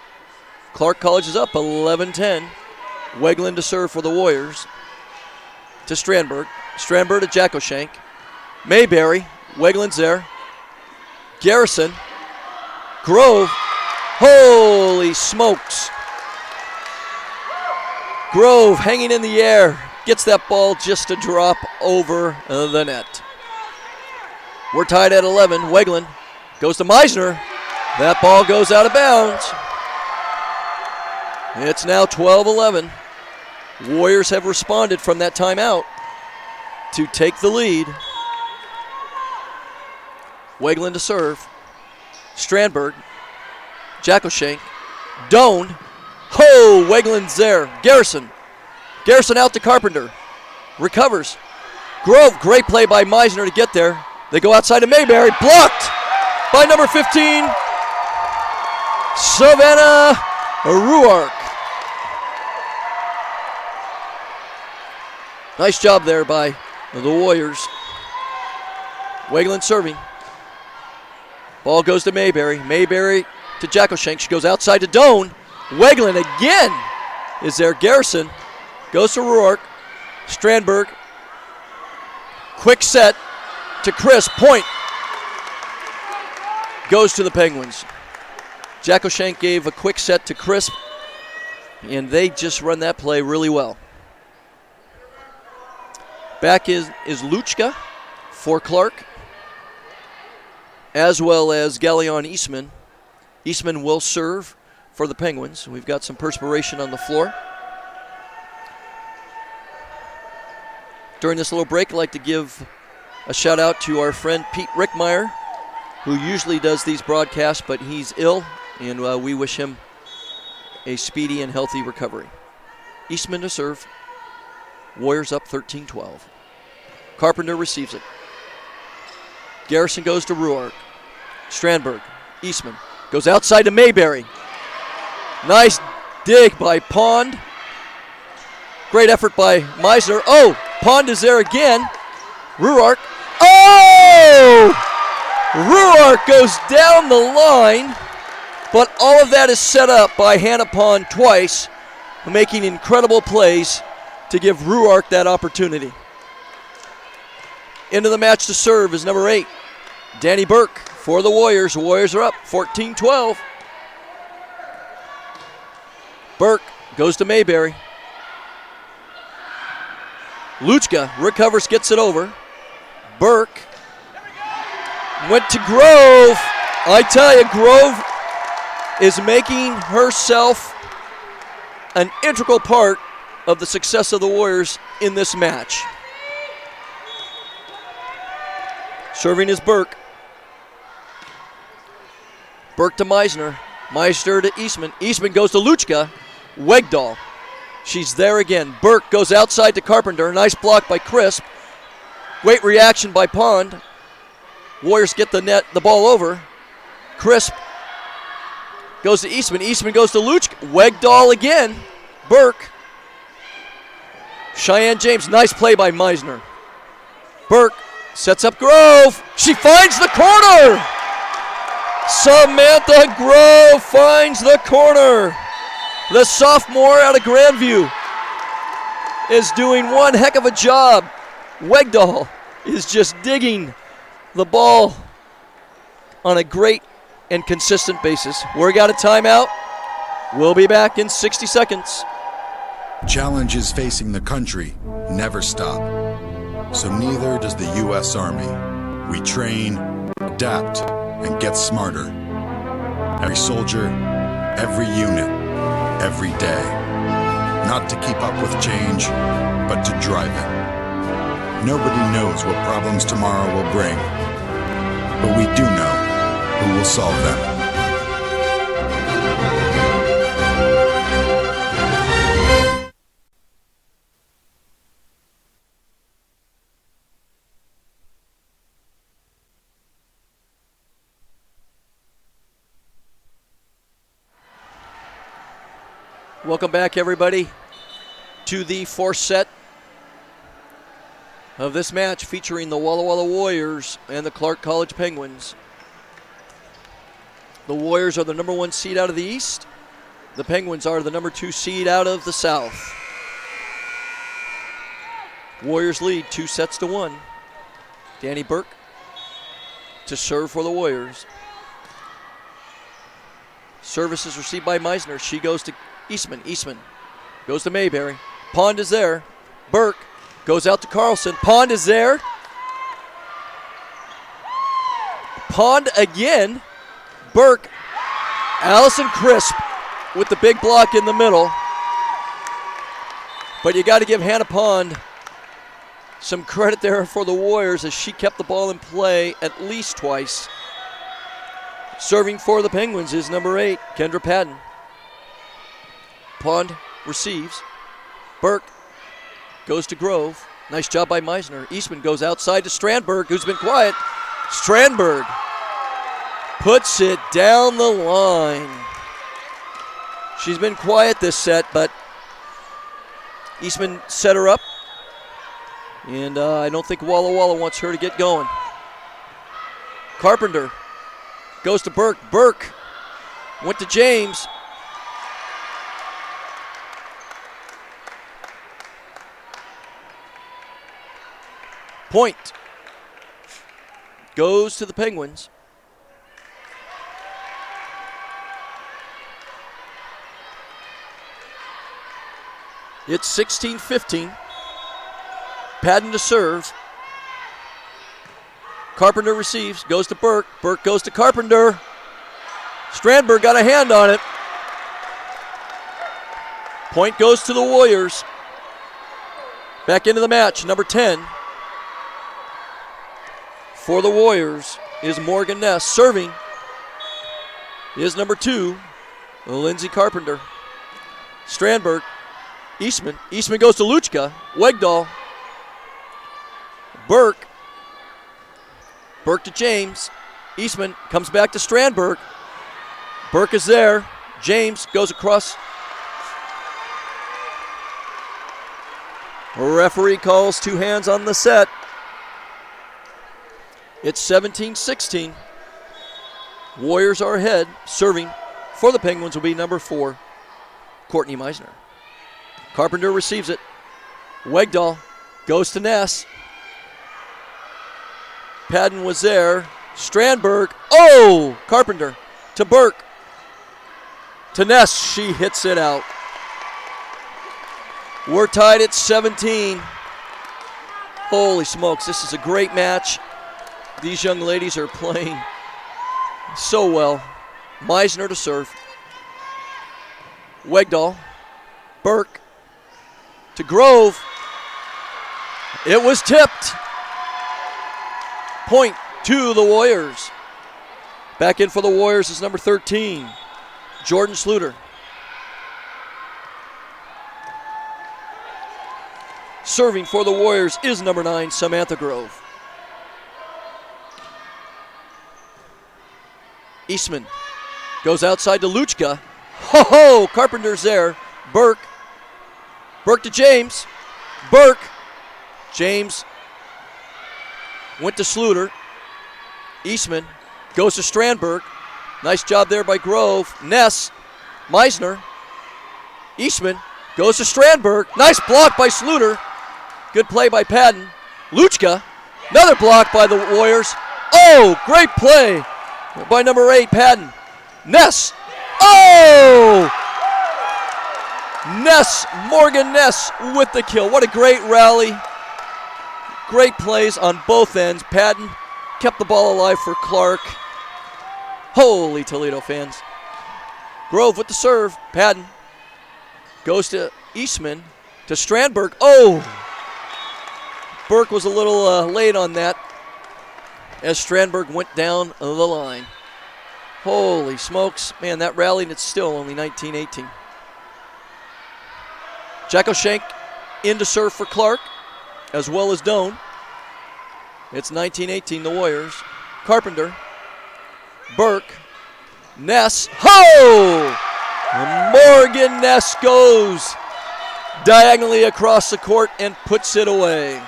Clark College is up 11-10. Weglin to serve for the Warriors. To Strandberg. Strandberg to Jakoshenk. Mayberry. Weglin's there. Garrison. Grove. Holy smokes. Grove hanging in the air. Gets that ball just to drop over the net. We're tied at 11. Weglin goes to Meisner. That ball goes out of bounds. It's now 12-11. Warriors have responded from that timeout to take the lead. Weglin to serve. Strandberg. Jakoshenk. Doan. Ho! Weglin's there. Garrison. Garrison out to Carpenter. Recovers. Grove, great play by Meisner to get there. They go outside to Mayberry. Blocked by number 15, Savannah Ruark. Nice job there by the Warriors. Weglin serving. Ball goes to Mayberry. Mayberry to Jakoshenk. She goes outside to Doan. Weglin again is there. Garrison goes to Ruark. Strandberg. Quick set to Chris. Point goes to the Penguins. Jakoshenk gave a quick set to Crisp, and they just run that play really well. Back is Luchka for Clark, as well as Galleon Eastman. Eastman will serve for the Penguins. We've got some perspiration on the floor. During this little break, I'd like to give a shout out to our friend Pete Rickmeyer, who usually does these broadcasts, but he's ill, and we wish him a speedy and healthy recovery. Eastman to serve. Warriors up 13-12. Carpenter receives it. Garrison goes to Ruark. Strandberg. Eastman goes outside to Mayberry. Nice dig by Pond. Great effort by Meisner. Oh, Pond is there again. Ruark. Oh! Ruark goes down the line, but all of that is set up by Hannah Pond twice, making incredible plays to give Ruark that opportunity. Into the match to serve is number 8, Danny Burke for the Warriors. Warriors are up 14-12. Burke goes to Mayberry. Luchka recovers, gets it over. Burke went to Grove. I tell you, Grove is making herself an integral part of the success of the Warriors in this match. Serving is Burke. Burke to Meisner. Meisner to Eastman. Eastman goes to Luchka. Wegdahl. She's there again. Burke goes outside to Carpenter. Nice block by Crisp. Great reaction by Pond. Warriors get the ball over. Crisp goes to Eastman. Eastman goes to Luchka. Wegdahl again. Burke. Cheyenne James. Nice play by Meisner. Burke sets up Grove. She finds the corner. Samantha Grove finds the corner. The sophomore out of Grandview is doing one heck of a job. Wegdahl is just digging the ball on a great and consistent basis. We got a timeout. We'll be back in 60 seconds. Challenges facing the country never stop. So neither does the U.S. Army. We train, adapt, and get smarter. Every soldier, every unit, every day. Not to keep up with change, but to drive it. Nobody knows what problems tomorrow will bring, but we do know who will solve them. Welcome back, everybody, to the fourth set of this match featuring the Walla Walla Warriors and the Clark College Penguins. The Warriors are the number 1 seed out of the East. The Penguins are the number 2 seed out of the South. Warriors lead 2-1. Danny Burke to serve for the Warriors. Service is received by Meisner. She goes to Eastman. Eastman goes to Mayberry. Pond is there. Burke goes out to Carlson. Pond is there. Pond again. Burke. Allison Crisp with the big block in the middle. But you got to give Hannah Pond some credit there for the Warriors as she kept the ball in play at least twice. Serving for the Penguins is number 8, Kendra Patton. Pond receives. Burke goes to Grove. Nice job by Meisner. Eastman goes outside to Strandberg, who's been quiet. Strandberg puts it down the line. She's been quiet this set, but Eastman set her up. And I don't think Walla Walla wants her to get going. Carpenter goes to Burke. Burke went to James. Point goes to the Penguins. It's 16-15. Patton to serve. Carpenter receives, goes to Burke. Burke goes to Carpenter. Strandberg got a hand on it. Point goes to the Warriors. Back into the match, number 10. For the Warriors is Morgan Ness. Serving is number 2, Lindsey Carpenter. Strandberg, Eastman. Eastman goes to Luchka. Wegdahl. Burke. Burke to James. Eastman comes back to Strandberg. Burke is there. James goes across. Referee calls 2 hands on the set. It's 17-16. Warriors are ahead. Serving for the Penguins will be number 4, Courtney Meisner. Carpenter receives it. Wegdahl goes to Ness. Padden was there. Strandberg. Oh! Carpenter to Burke. To Ness. She hits it out. We're tied at 17. Holy smokes, this is a great match. These young ladies are playing so well. Meisner to serve. Wegdahl. Burke to Grove. It was tipped. Point to the Warriors. Back in for the Warriors is number 13, Jordan Sluter. Serving for the Warriors is number 9, Samantha Grove. Eastman goes outside to Luchka. Ho-ho! Carpenter's there. Burke. Burke to James. Burke. James went to Sluter. Eastman goes to Strandberg. Nice job there by Grove. Ness. Meisner. Eastman goes to Strandberg. Nice block by Sluter. Good play by Padden. Luchka. Another block by the Warriors. Oh, great play by number 8, Padden. Ness. Oh! Ness, Morgan Ness with the kill. What a great rally. Great plays on both ends. Padden kept the ball alive for Clark. Holy Toledo fans. Grove with the serve. Padden goes to Eastman, to Strandberg. Oh! Burke was a little late on that as Strandberg went down the line. Holy smokes. Man, that rally, and it's still only 19-18. Jacko Schenk in to serve for Clark, as well as Doan. It's 19-18, the Warriors. Carpenter. Burke. Ness. Ho! Morgan Ness goes diagonally across the court and puts it away.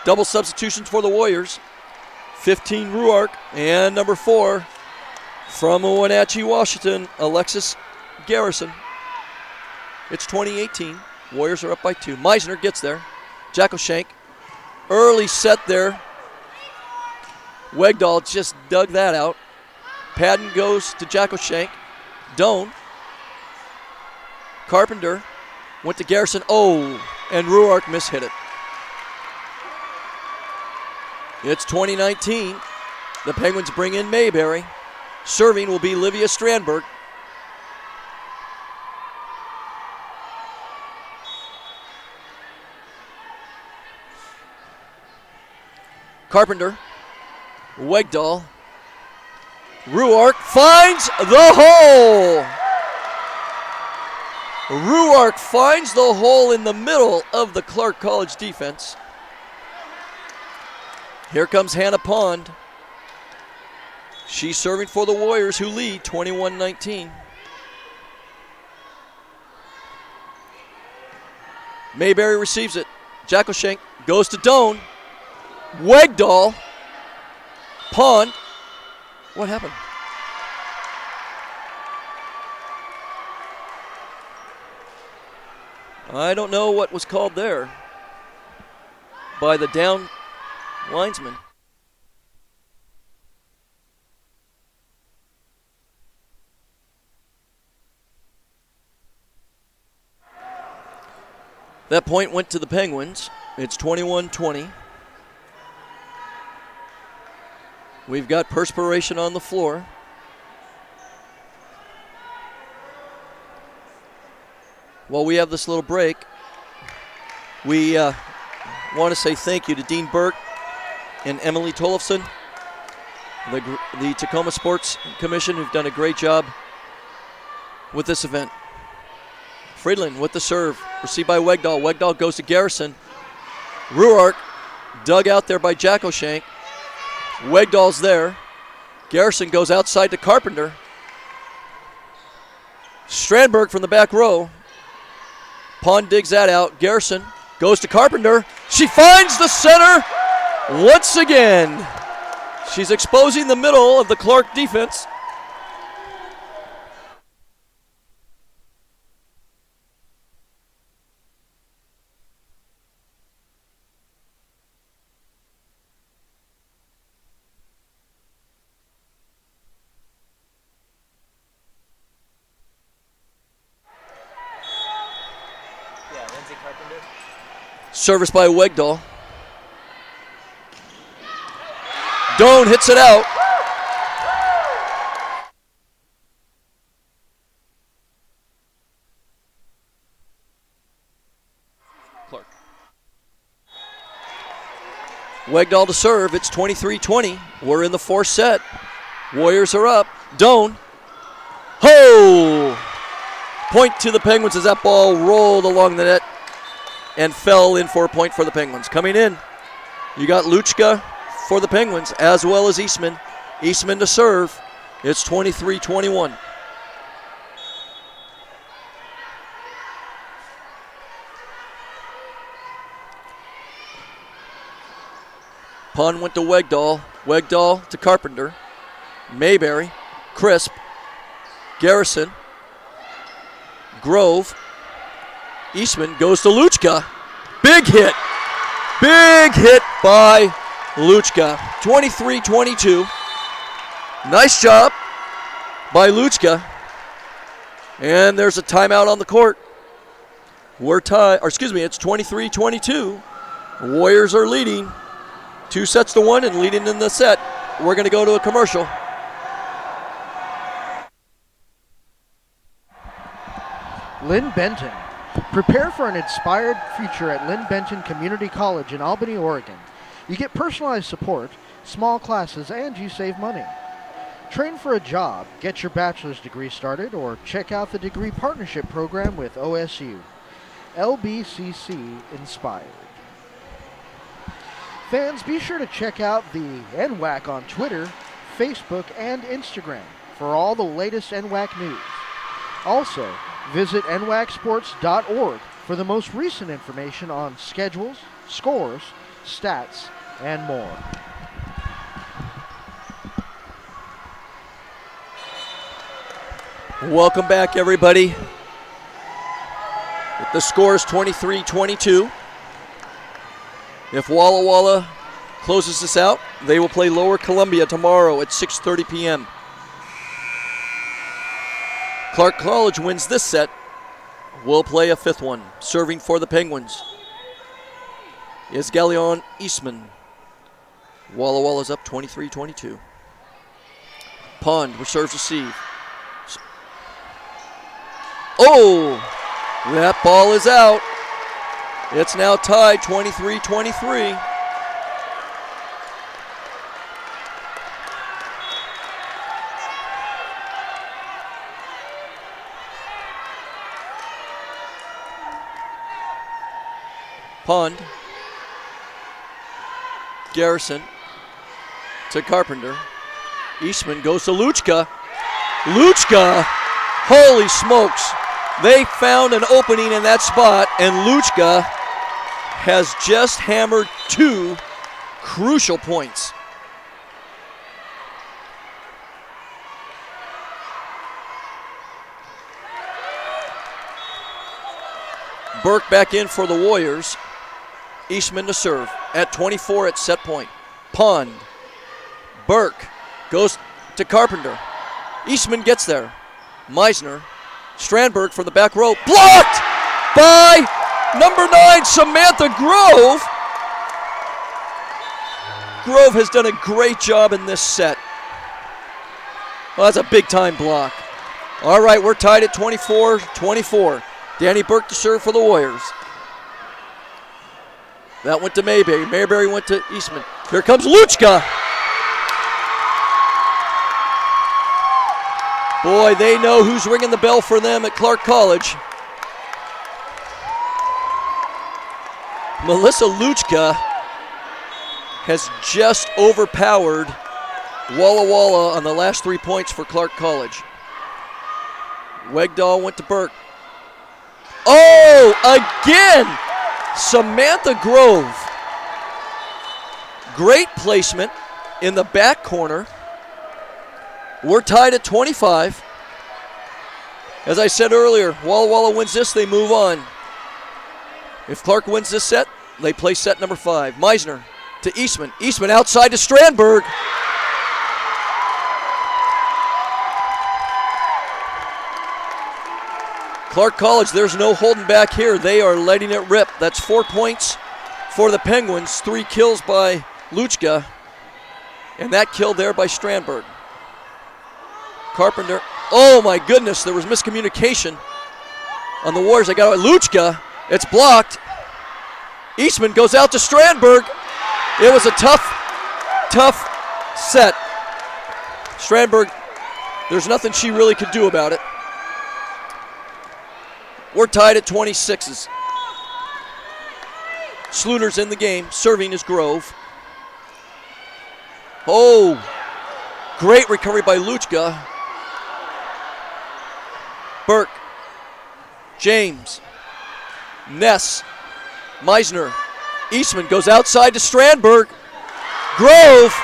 Double substitutions for the Warriors. 15, Ruark, and number 4 from Wenatchee, Washington, Alexis Garrison. It's 20-18. Warriors are up by 2. Meisner gets there. Jacko Schenk. Early set there. Wegdahl just dug that out. Padden goes to Jacko Schenk. Doan. Carpenter went to Garrison. Oh, and Ruark mishit it. It's 2019. The Penguins bring in Mayberry. Serving will be Livia Strandberg. Carpenter. Wegdahl. Ruark finds the hole. Ruark finds the hole in the middle of the Clark College defense. Here comes Hannah Pond. She's serving for the Warriors, who lead 21-19. Mayberry receives it. Jacko Schenk goes to Doan. Wegdahl. Pond. What happened? I don't know what was called there by the down linesman. That point went to the Penguins. It's 21-20. We've got perspiration on the floor. While we have this little break, we want to say thank you to Dean Burke and Emily Tollefson, the Tacoma Sports Commission, who've done a great job with this event. Friedland with the serve, received by Wegdahl. Wegdahl goes to Garrison. Ruark dug out there by Jacko Schenk. Wegdahl's there. Garrison goes outside to Carpenter. Strandberg from the back row. Pond digs that out. Garrison goes to Carpenter. She finds the center once again. She's exposing the middle of the Clark defense. Service by Wegdahl. Doan hits it out. Clark. Wegdahl to serve. It's 23-20. We're in the fourth set. Warriors are up. Doan. Ho! Point to the Penguins as that ball rolled along the net and fell in for a point for the Penguins. Coming in, you got Luchka for the Penguins, as well as Eastman. Eastman to serve. It's 23-21. Pun went to Wegdahl. Wegdahl to Carpenter. Mayberry. Crisp. Garrison. Grove. Eastman goes to Luchka. Big hit. Big hit by Luchka. 23-22. Nice job by Luchka. And there's a timeout on the court. We're tied, or excuse me, it's 23-22. Warriors are leading 2-1 and leading in the set. We're going to go to a commercial. Lynn Benton. Prepare for an inspired future at Lynn Benton Community College in Albany, Oregon. You get personalized support, small classes, and you save money. Train for a job, get your bachelor's degree started, or check out the degree partnership program with OSU. LBCC Inspired. Fans, be sure to check out the NWAC on Twitter, Facebook, and Instagram for all the latest NWAC news. Also, visit nwacsports.org for the most recent information on schedules, scores, stats, and more. Welcome back, everybody. The score is 23-22. If Walla Walla closes this out, they will play Lower Columbia tomorrow at 6:30 p.m. Clark College wins this set. We'll play a fifth one. Serving for the Penguins is Galleon Eastman. Walla Walla's up 23-22. Pond serves receive. Oh! That ball is out. It's now tied 23-23. Pond. Garrison to Carpenter. Eastman goes to Luchka. Luchka! Holy smokes! They found an opening in that spot, and Luchka has just hammered 2 crucial points. Burke back in for the Warriors. Eastman to serve at 24 at set point. Pond. Burke goes to Carpenter. Eastman gets there. Meisner. Strandberg from the back row. Blocked by number 9, Samantha Grove. Grove has done a great job in this set. Well, that's a big-time block. All right, we're tied at 24-24. Danny Burke to serve for the Warriors. That went to Mayberry. Mayberry went to Eastman. Here comes Luchka. Boy, they know who's ringing the bell for them at Clark College. Melissa Luchka has just overpowered Walla Walla on the last 3 points for Clark College. Wegdahl went to Burke. Oh, again! Samantha Grove. Great placement in the back corner. We're tied at 25. As I said earlier, Walla Walla wins this, they move on. If Clark wins this set, they play set number 5. Meisner to Eastman. Eastman outside to Strandberg. Clark College, there's no holding back here. They are letting it rip. That's 4 points for the Penguins. 3 kills by Luchka. And that kill there by Strandberg. Carpenter. Oh my goodness, there was miscommunication on the Warriors. They got it. Luchka. It's blocked. Eastman goes out to Strandberg. It was a tough set. Strandberg, there's nothing she really could do about it. We're tied at 26s. Sluter's in the game. Serving is Grove. Oh, great recovery by Luchka. Burke. James. Ness. Meisner. Eastman goes outside to Strandberg. Grove.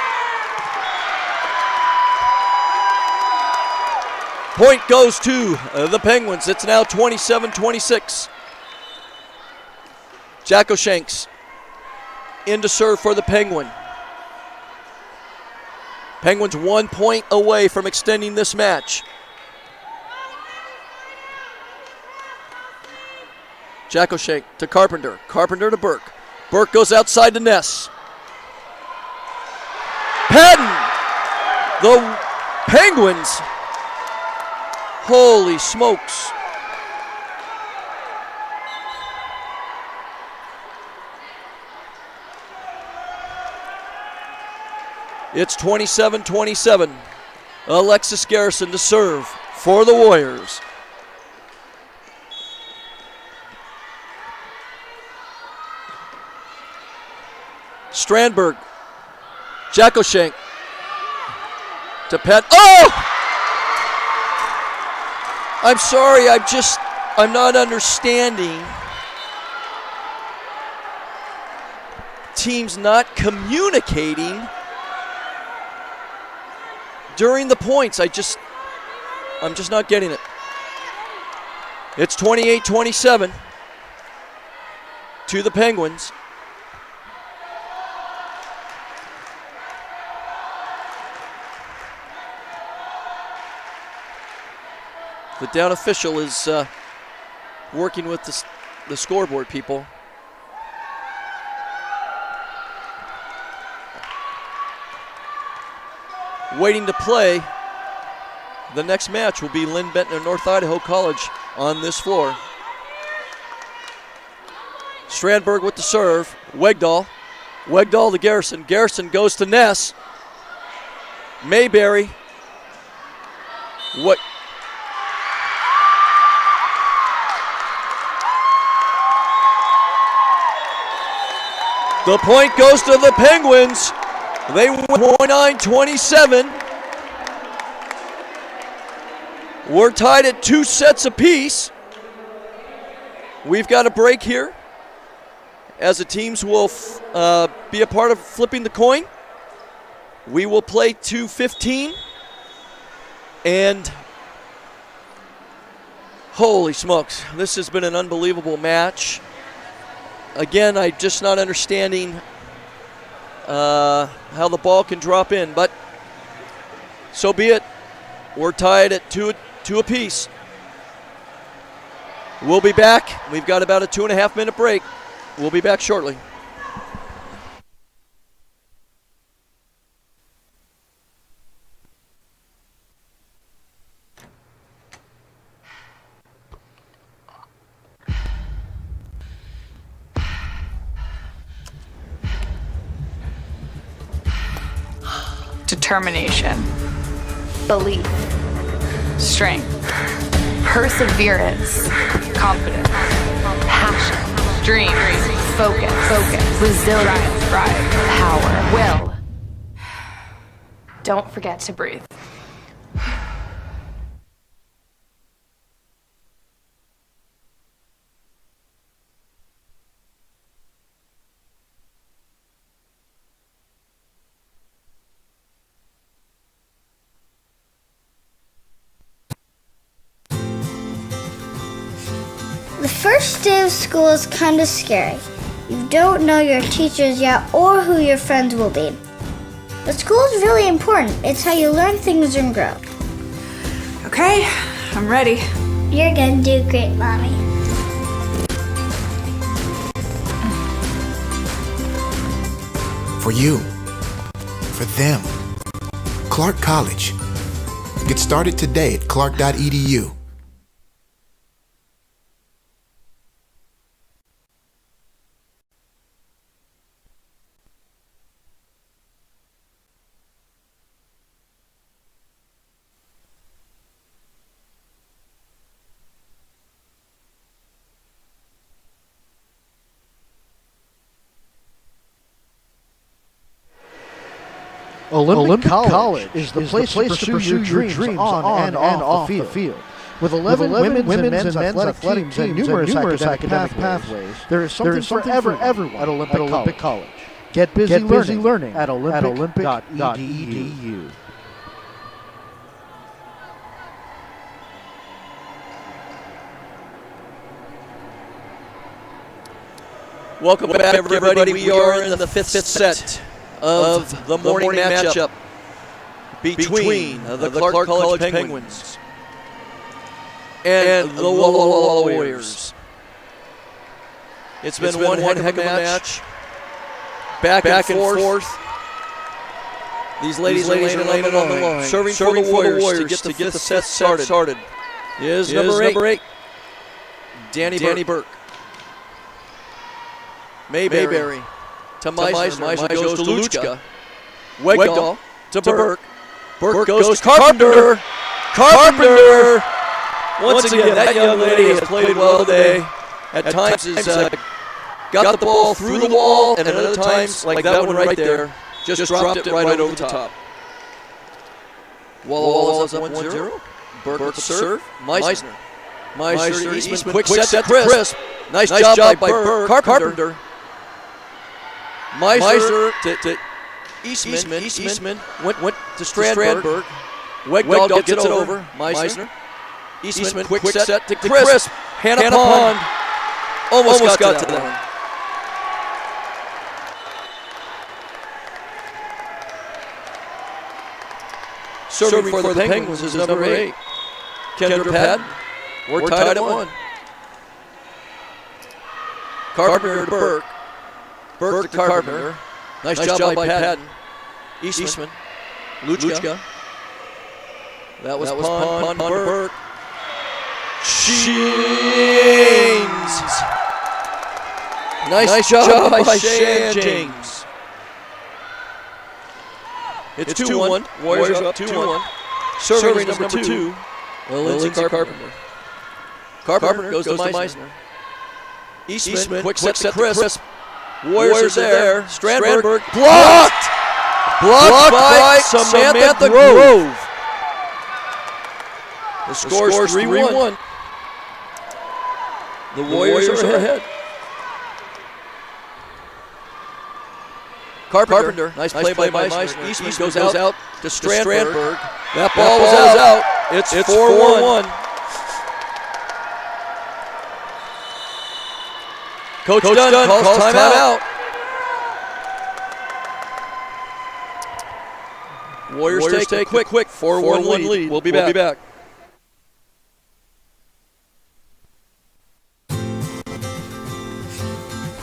Point goes to the Penguins. It's now 27-26. Jacko Shanks in to serve for the Penguin. Penguins 1 point away from extending this match. Jacko Shank to Carpenter. Carpenter to Burke. Burke goes outside to Ness. Patton! The Penguins. Holy smokes. It's 27-27. Alexis Garrison to serve for the Warriors. Strandberg. Jacoshank. To Pet. Oh! I'm sorry, I'm not understanding. Teams not communicating during the points. I'm just not getting it. It's 28-27 to the Penguins. The down official is working with the scoreboard people. Waiting to play. The next match will be Lynn Benton and North Idaho College on this floor. Strandberg with the serve. Wegdahl. Wegdahl to Garrison. Garrison goes to Ness. Mayberry. What? The point goes to the Penguins. They win 29-27. We're tied at 2 sets apiece. We've got a break here as the teams will be a part of flipping the coin. We will play 2:15. And holy smokes, this has been an unbelievable match. Again, I'm just not understanding how the ball can drop in, but so be it. We're tied at two apiece. We'll be back. We've got about a 2.5 minute break. We'll be back shortly. Determination, belief, strength, perseverance, confidence, passion, dream, focus, resilience, drive, power, will. Don't forget to breathe. day of school is kind of scary. You don't know your teachers yet or who your friends will be. But school is really important. It's how you learn things and grow. Okay, I'm ready. You're gonna do great, Mommy. For you. For them. Clark College. Get started today at clark.edu. Olympic College is the place to pursue your dreams on and off the field. With 11 women's and men's athletic teams and numerous academic pathways, there is something for everyone at Olympic College. Get busy learning at olympic.edu. Welcome back, everybody. We are in the fifth set of the morning matchup between the Clark College Penguins and the Walla Walla Warriors. It's been one heck of a match. Back and forth. These ladies are laying it on the line, serving for the Warriors to get the set started. Is number 8, Danny Burke. Mayberry to Meisner goes to Luchka. Wegdahl to Burke. Burke goes to Carpenter. Once again, that young lady has played well today. At times has got the ball through the wall, and at other times, like that one right there, just dropped it right over the top. Walla Walla's up 1-0. Burke with the serve. Meisner to Eastman. Quick set to Crisp. Nice job by Burke. Carpenter. Meisner to Eastman. Eastman went to Strandberg. Wegdahl gets it over. Meisner. Eastman, quick set to Crisp. Hannah Pond almost got to that one. Serving for the Penguins is number 8. Kendra Patton. We're tied at 1. Carpenter to Burke. Burke to Carpenter. Nice job by Patton. Eastman. Luchka. That was Pond to Burke. James. Nice job by Shan James. It's 2-1. Warriors up 2-1. Serving is number 2. Lindsay Carpenter. Carpenter goes to Meisner. Eastman, quick set to Crisp. Warriors are there. Strandberg blocked by Samantha Grove. The score is 3-1. The Warriors are ahead. Carpenter, nice play by Meisner. Eastman goes out to Strandberg. That ball was out. It's 4-1. Coach Dunn calls timeout. Warriors take a quick 4-1 lead. We'll be back.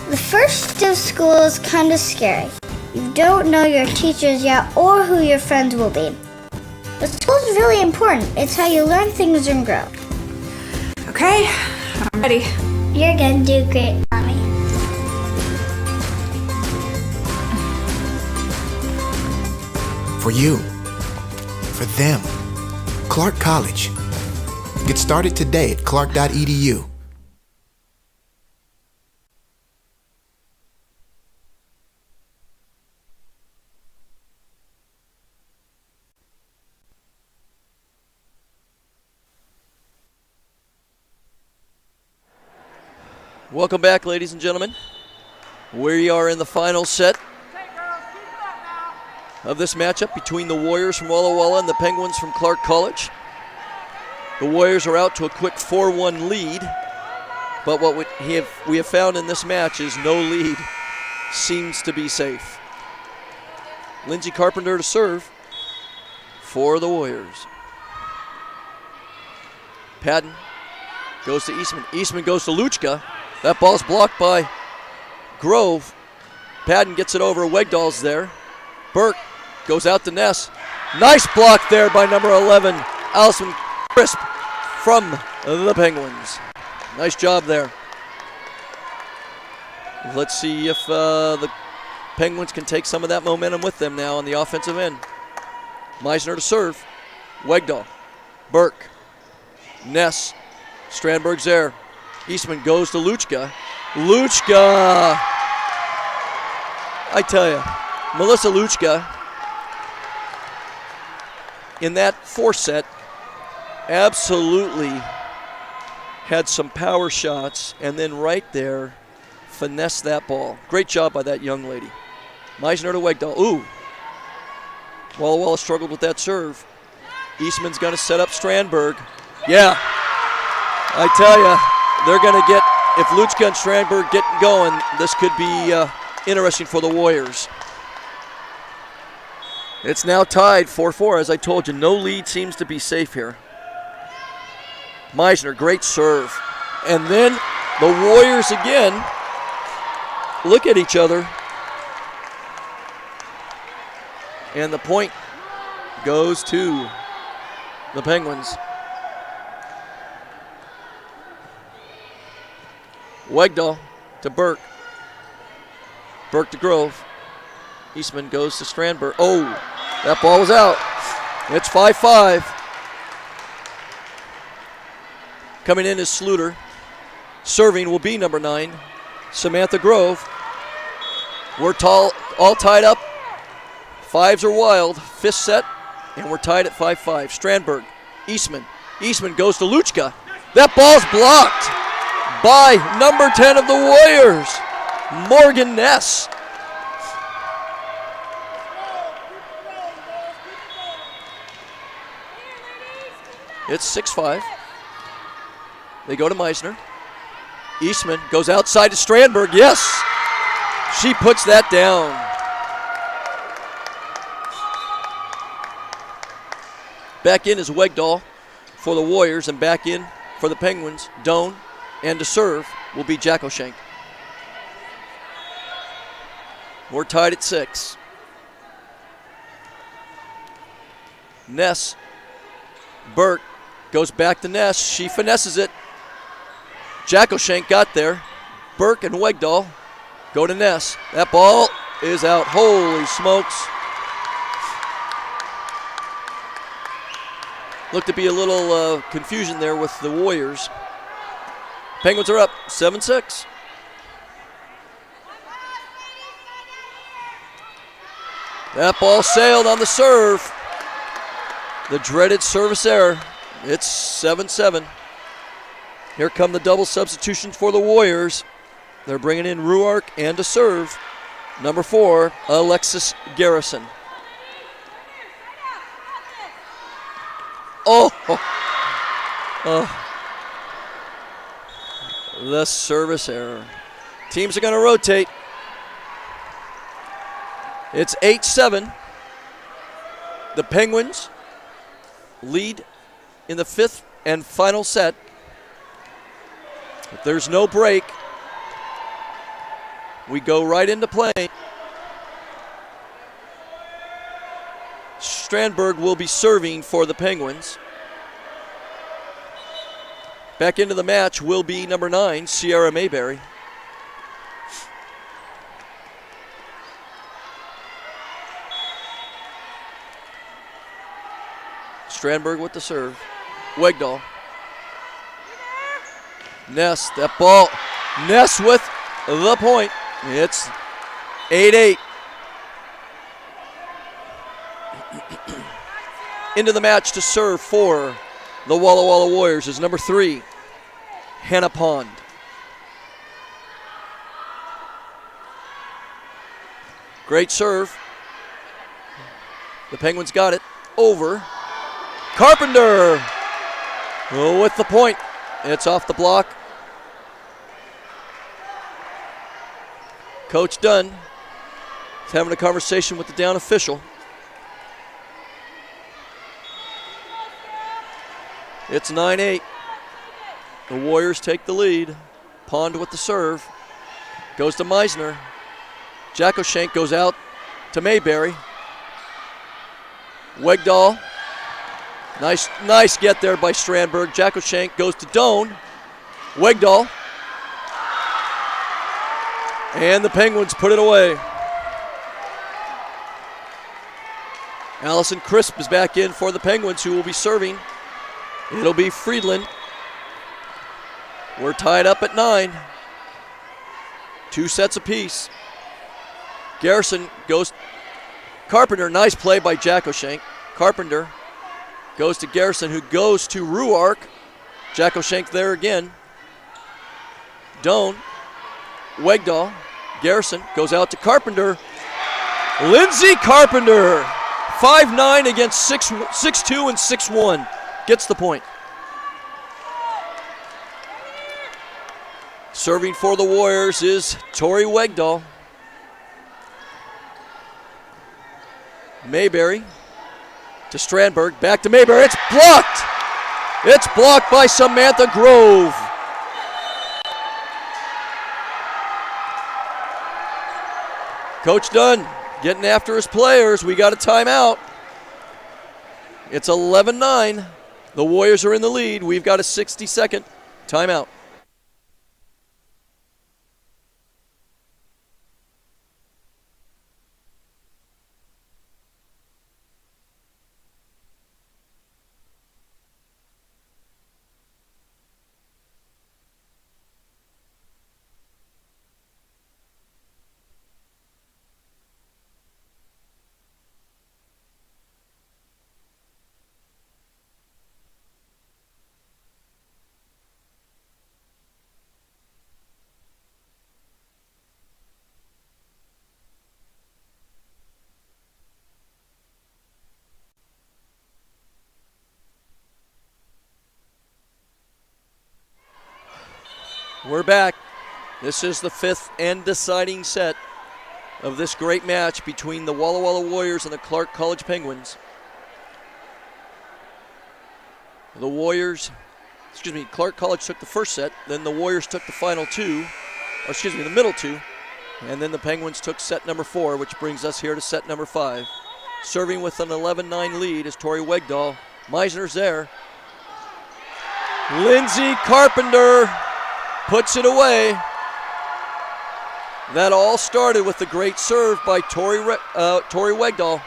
The first day of school is kind of scary. You don't know your teachers yet or who your friends will be. But school is really important. It's how you learn things and grow. Okay, I'm ready. You're gonna do great, Mommy. For you. For them. Clark College. Get started today at clark.edu. Welcome back, ladies and gentlemen. We are in the final set of this matchup between the Warriors from Walla Walla and the Penguins from Clark College. The Warriors are out to a quick 4-1 lead But what we have found in this match is no lead seems to be safe. Lindsey Carpenter to serve for the Warriors. Patton goes to Eastman. Eastman goes to Luchka. That ball's blocked by Grove. Patton gets it over. Wegdahl's there. Burke goes out to Ness. Nice block there by number 11, Allison Crisp from the Penguins. Nice job there. Let's see if the Penguins can take some of that momentum with them now on the offensive end. Meisner to serve. Wegdahl. Burke. Ness. Strandberg's there. Eastman goes to Luchka. Luchka! I tell you, Melissa Luchka, in that fourth set, absolutely had some power shots, and then right there, finessed that ball. Great job by that young lady. Meisner to Wegdahl. Ooh. Walla Walla struggled with that serve. Eastman's going to set up Strandberg. Yeah. I tell you, they're going to get, if Luchka and Strandberg get going, this could be interesting for the Warriors. It's now tied 4-4. As I told you, no lead seems to be safe here. Meisner, great serve. And then the Warriors again look at each other. And the point goes to the Penguins. Wegdahl to Burke. Burke to Grove. Eastman goes to Strandberg. Oh, that ball was out. It's 5-5. Coming in is Sluter. Serving will be number 9, Samantha Grove. We're all tied up. Fives are wild. Fifth set, and we're tied at 5-5. Strandberg, Eastman. Eastman goes to Luchka. That ball's blocked by number 10 of the Warriors, Morgan Ness. It's 6-5. They go to Meisner. Eastman goes outside to Strandberg. Yes, she puts that down. Back in is Wegdahl for the Warriors, and back in for the Penguins, Doan, and to serve will be Jacoshank. We're tied at 6. Ness. Burke goes back to Ness. She finesses it. Jacoshank got there. Burke and Wegdahl go to Ness. That ball is out. Holy smokes. Looked to be a little confusion there with the Warriors. Penguins are up 7-6. That ball sailed on the serve. The dreaded service error. It's 7-7. Here come the double substitutions for the Warriors. They're bringing in Ruark and to serve, number 4, Alexis Garrison. Oh. The service error. Teams are going to rotate. It's 8-7. The Penguins lead in the 5th and final set. If there's no break, we go right into play. Strandberg will be serving for the Penguins. Back into the match will be number 9, Sierra Mayberry. Strandberg with the serve. Wegdahl. Ness, that ball. Ness with the point. It's 8-8. Into the match to serve for the Walla Walla Warriors is number 3, Hannah Pond. Great serve. The Penguins got it. Over. Carpenter with the point. It's off the block. Coach Dunn is having a conversation with the down official. It's 9-8. The Warriors take the lead. Pond with the serve. Goes to Meisner. Jackoshank goes out to Mayberry. Wegdahl. Nice get there by Strandberg. Jackoshank goes to Doan. Wegdahl. And the Penguins put it away. Allison Crisp is back in for the Penguins, who will be serving. It'll be Friedland. We're tied up at 9. 2 sets apiece. Garrison goes. Carpenter, nice play by Jackoshank. Carpenter goes to Garrison, who goes to Ruark. Jackoshank there again. Doan. Wegdahl. Garrison goes out to Carpenter. Lindsey Carpenter. 5'9" against 6'2" and 6'1". Gets the point. Serving for the Warriors is Tori Wegdahl. Mayberry to Strandberg. Back to Mayberry. It's blocked. It's blocked by Samantha Grove. Coach Dunn getting after his players. We got a timeout. It's 11-9. The Warriors are in the lead. We've got a 60-second timeout. We're back. This is the 5th and deciding set of this great match between the Walla Walla Warriors and the Clark College Penguins. The Clark College took the first set, then the Warriors took the the middle two, and then the Penguins took set number 4, which brings us here to set number 5. Serving with an 11-9 lead is Tori Wegdahl. Meisner's there. Lindsey Carpenter puts it away. That all started with the great serve by Tori Wegdahl.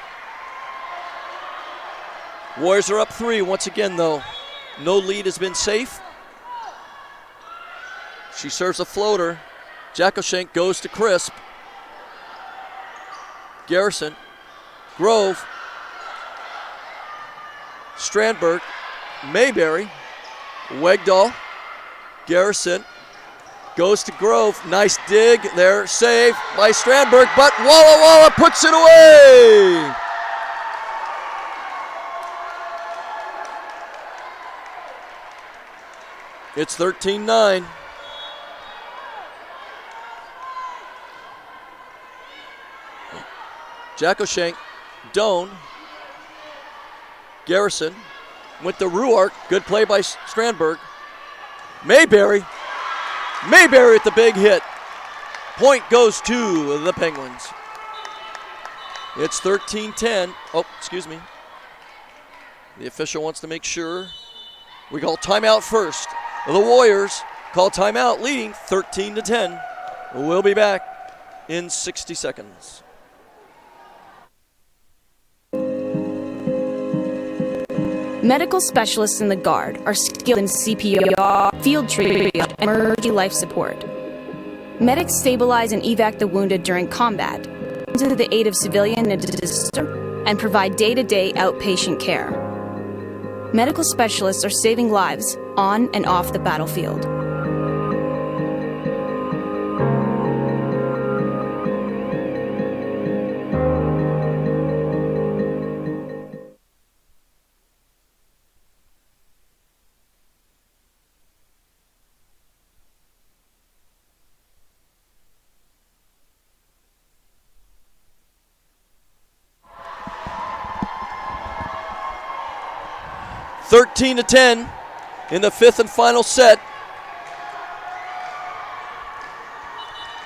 Warriors are up 3 once again, though. No lead has been safe. She serves a floater. Jackoshank goes to Crisp. Garrison. Grove. Strandberg. Mayberry. Wegdahl. Garrison. Goes to Grove. Nice dig there. Save by Strandberg, but Walla Walla puts it away. It's 13-9. Jackoshank, Doan, Garrison went to Ruark. Good play by Strandberg. Mayberry with the big hit. Point goes to the Penguins. It's 13-10. Oh, excuse me. The official wants to make sure. We call timeout first. The Warriors call timeout, leading 13-10. We'll be back in 60 seconds. Medical specialists in the Guard are skilled in CPR, field triage, and emergency life support. Medics stabilize and evac the wounded during combat, come to the aid of civilian and disaster, and provide day-to-day outpatient care. Medical specialists are saving lives on and off the battlefield. 13-10 in the fifth and final set.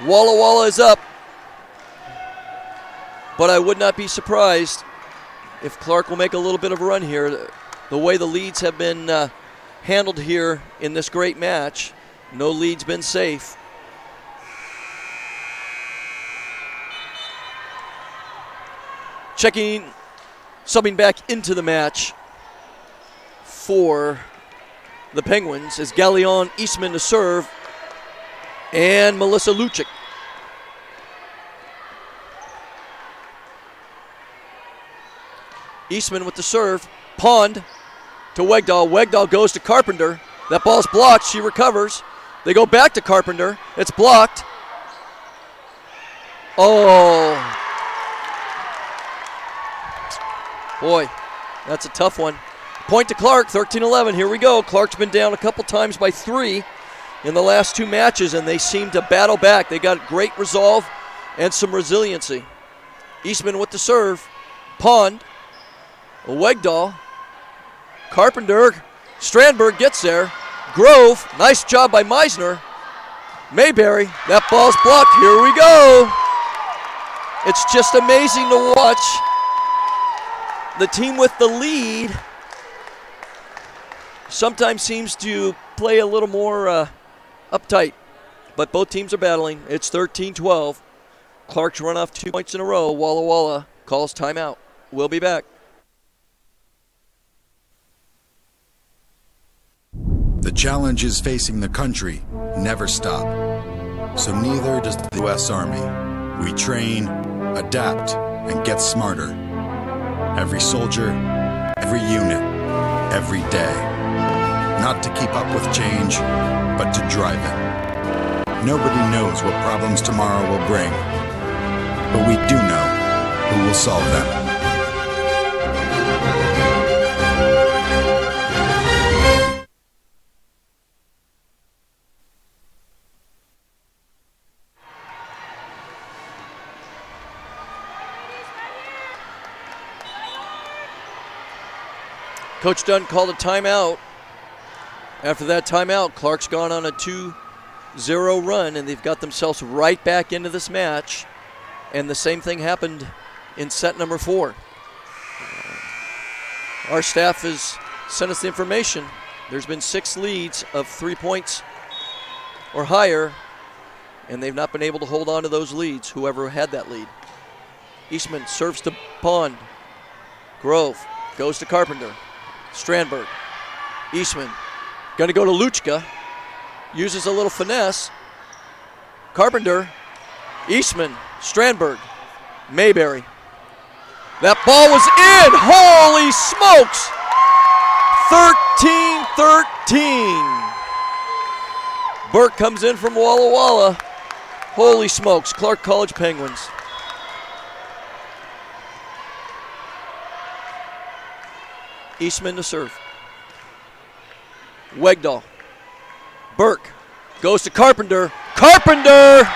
Walla Walla is up, but I would not be surprised if Clark will make a little bit of a run here. The way the leads have been handled here in this great match, no lead's been safe. Subbing back into the match for the Penguins is Galleon Eastman to serve and Melissa Lucic. Eastman with the serve. Pond to Wegdahl. Wegdahl goes to Carpenter. That ball's blocked. She recovers. They go back to Carpenter. It's blocked. Oh. Boy, that's a tough one. Point to Clark, 13-11. Here we go. Clark's been down a couple times by 3 in the last 2 matches, and they seem to battle back. They got great resolve and some resiliency. Eastman with the serve. Pond. Wegdahl. Carpenter. Strandberg gets there. Grove. Nice job by Meisner. Mayberry. That ball's blocked. Here we go. It's just amazing to watch. The team with the lead sometimes seems to play a little more uptight, but both teams are battling. It's 13-12. Clark's run off 2 points in a row. Walla Walla calls timeout. We'll be back. The challenges facing the country never stop. So neither does the U.S. Army. We train, adapt, and get smarter. Every soldier, every unit, every day. Not to keep up with change, but to drive it. Nobody knows what problems tomorrow will bring, but we do know who will solve them. Coach Dunn called a timeout. After that timeout, Clark's gone on a 2-0 run, and they've got themselves right back into this match. And the same thing happened in set number 4. Our staff has sent us the information. There's been 6 leads of 3 points or higher, and they've not been able to hold on to those leads, whoever had that lead. Eastman serves to Pond. Grove goes to Carpenter. Strandberg. Eastman going to go to Luchka. Uses a little finesse. Carpenter. Eastman. Strandberg. Mayberry. That ball was in. Holy smokes. 13-13. Burke comes in from Walla Walla. Holy smokes. Clark College Penguins. Eastman to serve. Wegdahl. Burke goes to Carpenter. Carpenter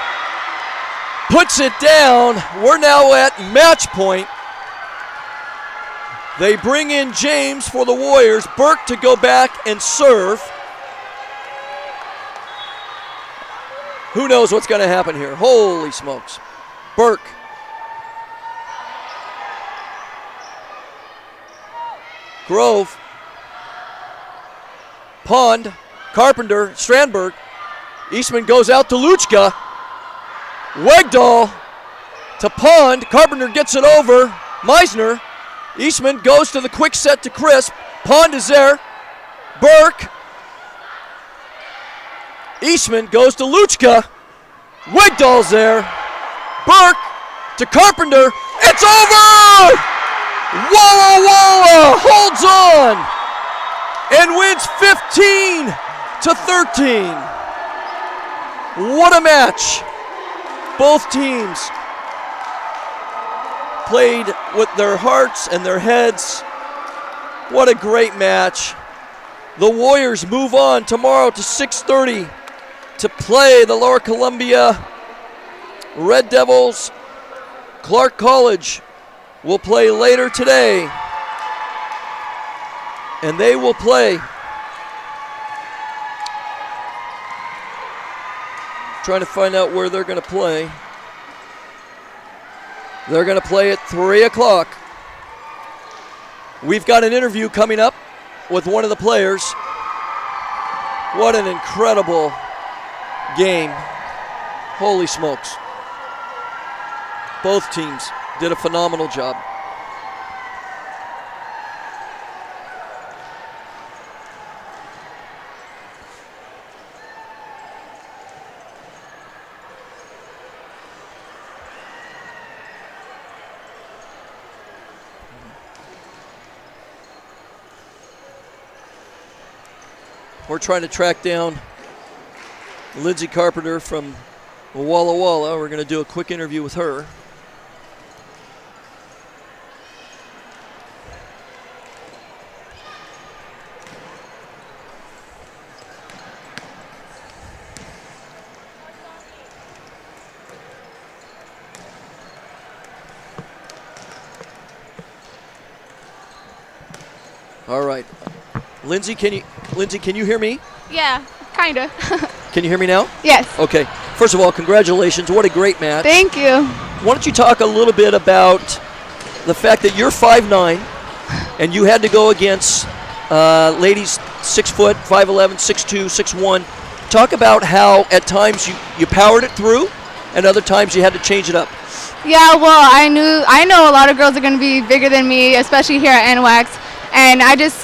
puts it down. We're now at match point. They bring in James for the Warriors. Burke to go back and serve. Who knows what's going to happen here? Holy smokes. Burke. Grove. Pond. Carpenter. Strandberg. Eastman goes out to Luchka. Wegdahl to Pond. Carpenter gets it over. Meisner. Eastman goes to the quick set to Crisp. Pond is there. Burke. Eastman goes to Luchka. Wegdahl's there. Burke to Carpenter. It's over! Walla Walla holds on and wins 15-13. What a match. Both teams played with their hearts and their heads. What a great match. The Warriors move on tomorrow to 6:30 to play the Lower Columbia Red Devils. Clark College will play later today. And they will play. Trying to find out where they're going to play. They're going to play at 3 o'clock. We've got an interview coming up with one of the players. What an incredible game. Holy smokes. Both teams did a phenomenal job. We're trying to track down Lindsay Carpenter from Walla Walla. We're going to do a quick interview with her. All right. Lindsay, can you hear me? Yeah, kind of. Can you hear me now? Yes. Okay. First of all, congratulations. What a great match. Thank you. Why don't you talk a little bit about the fact that you're 5'9", and you had to go against ladies 6 foot, 5'11", 6'2", 6'1". Talk about how at times you powered it through, and other times you had to change it up. Yeah, well, I know a lot of girls are going to be bigger than me, especially here at NWAC. And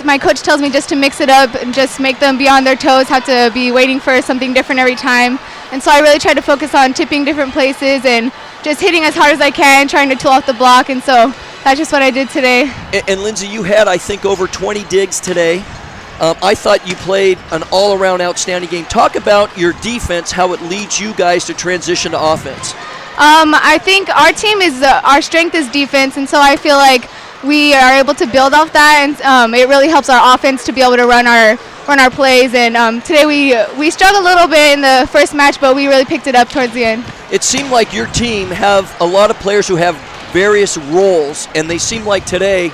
my coach tells me just to mix it up and just make them be on their toes, have to be waiting for something different every time. And so I really try to focus on tipping different places and just hitting as hard as I can, trying to tool off the block. And so that's just what I did today. And Lindsay, you had, I think, over 20 digs today. I thought you played an all-around outstanding game. Talk about your defense, how it leads you guys to transition to offense. I think our team our strength is defense, and so I feel like we are able to build off that, and it really helps our offense to be able to run our plays. And today we struggled a little bit in the first match, but we really picked it up towards the end. It seemed like your team have a lot of players who have various roles, and they seem like today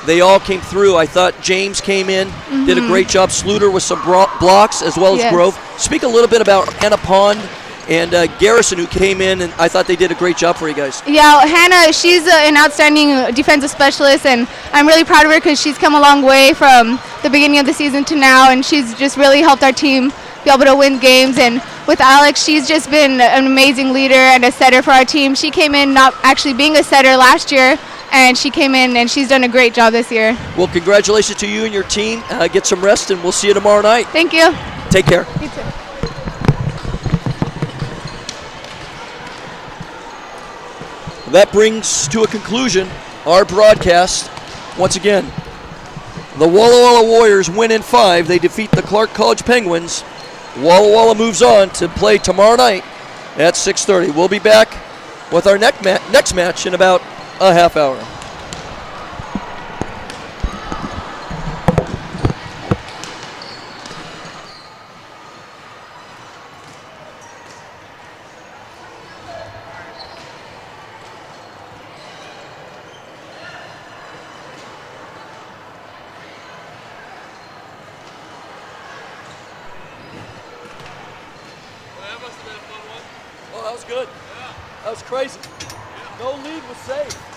they all came through. I thought James came in, did a great job. Sluter with some blocks as well as Grove. Speak a little bit about Hannah Pond and Garrison, who came in, and I thought they did a great job for you guys. Yeah, Hannah, she's an outstanding defensive specialist, and I'm really proud of her because she's come a long way from the beginning of the season to now, and she's just really helped our team be able to win games. And with Alex, she's just been an amazing leader and a setter for our team. She came in not actually being a setter last year, and she came in and she's done a great job this year. Well, congratulations to you and your team. Get some rest, and we'll see you tomorrow night. Thank you. Take care. You too. That brings to a conclusion our broadcast. Once again, the Walla Walla Warriors win in 5. They defeat the Clark College Penguins. Walla Walla moves on to play tomorrow night at 6:30. We'll be back with our next match in about a half hour. That was good. That was crazy. No lead was safe.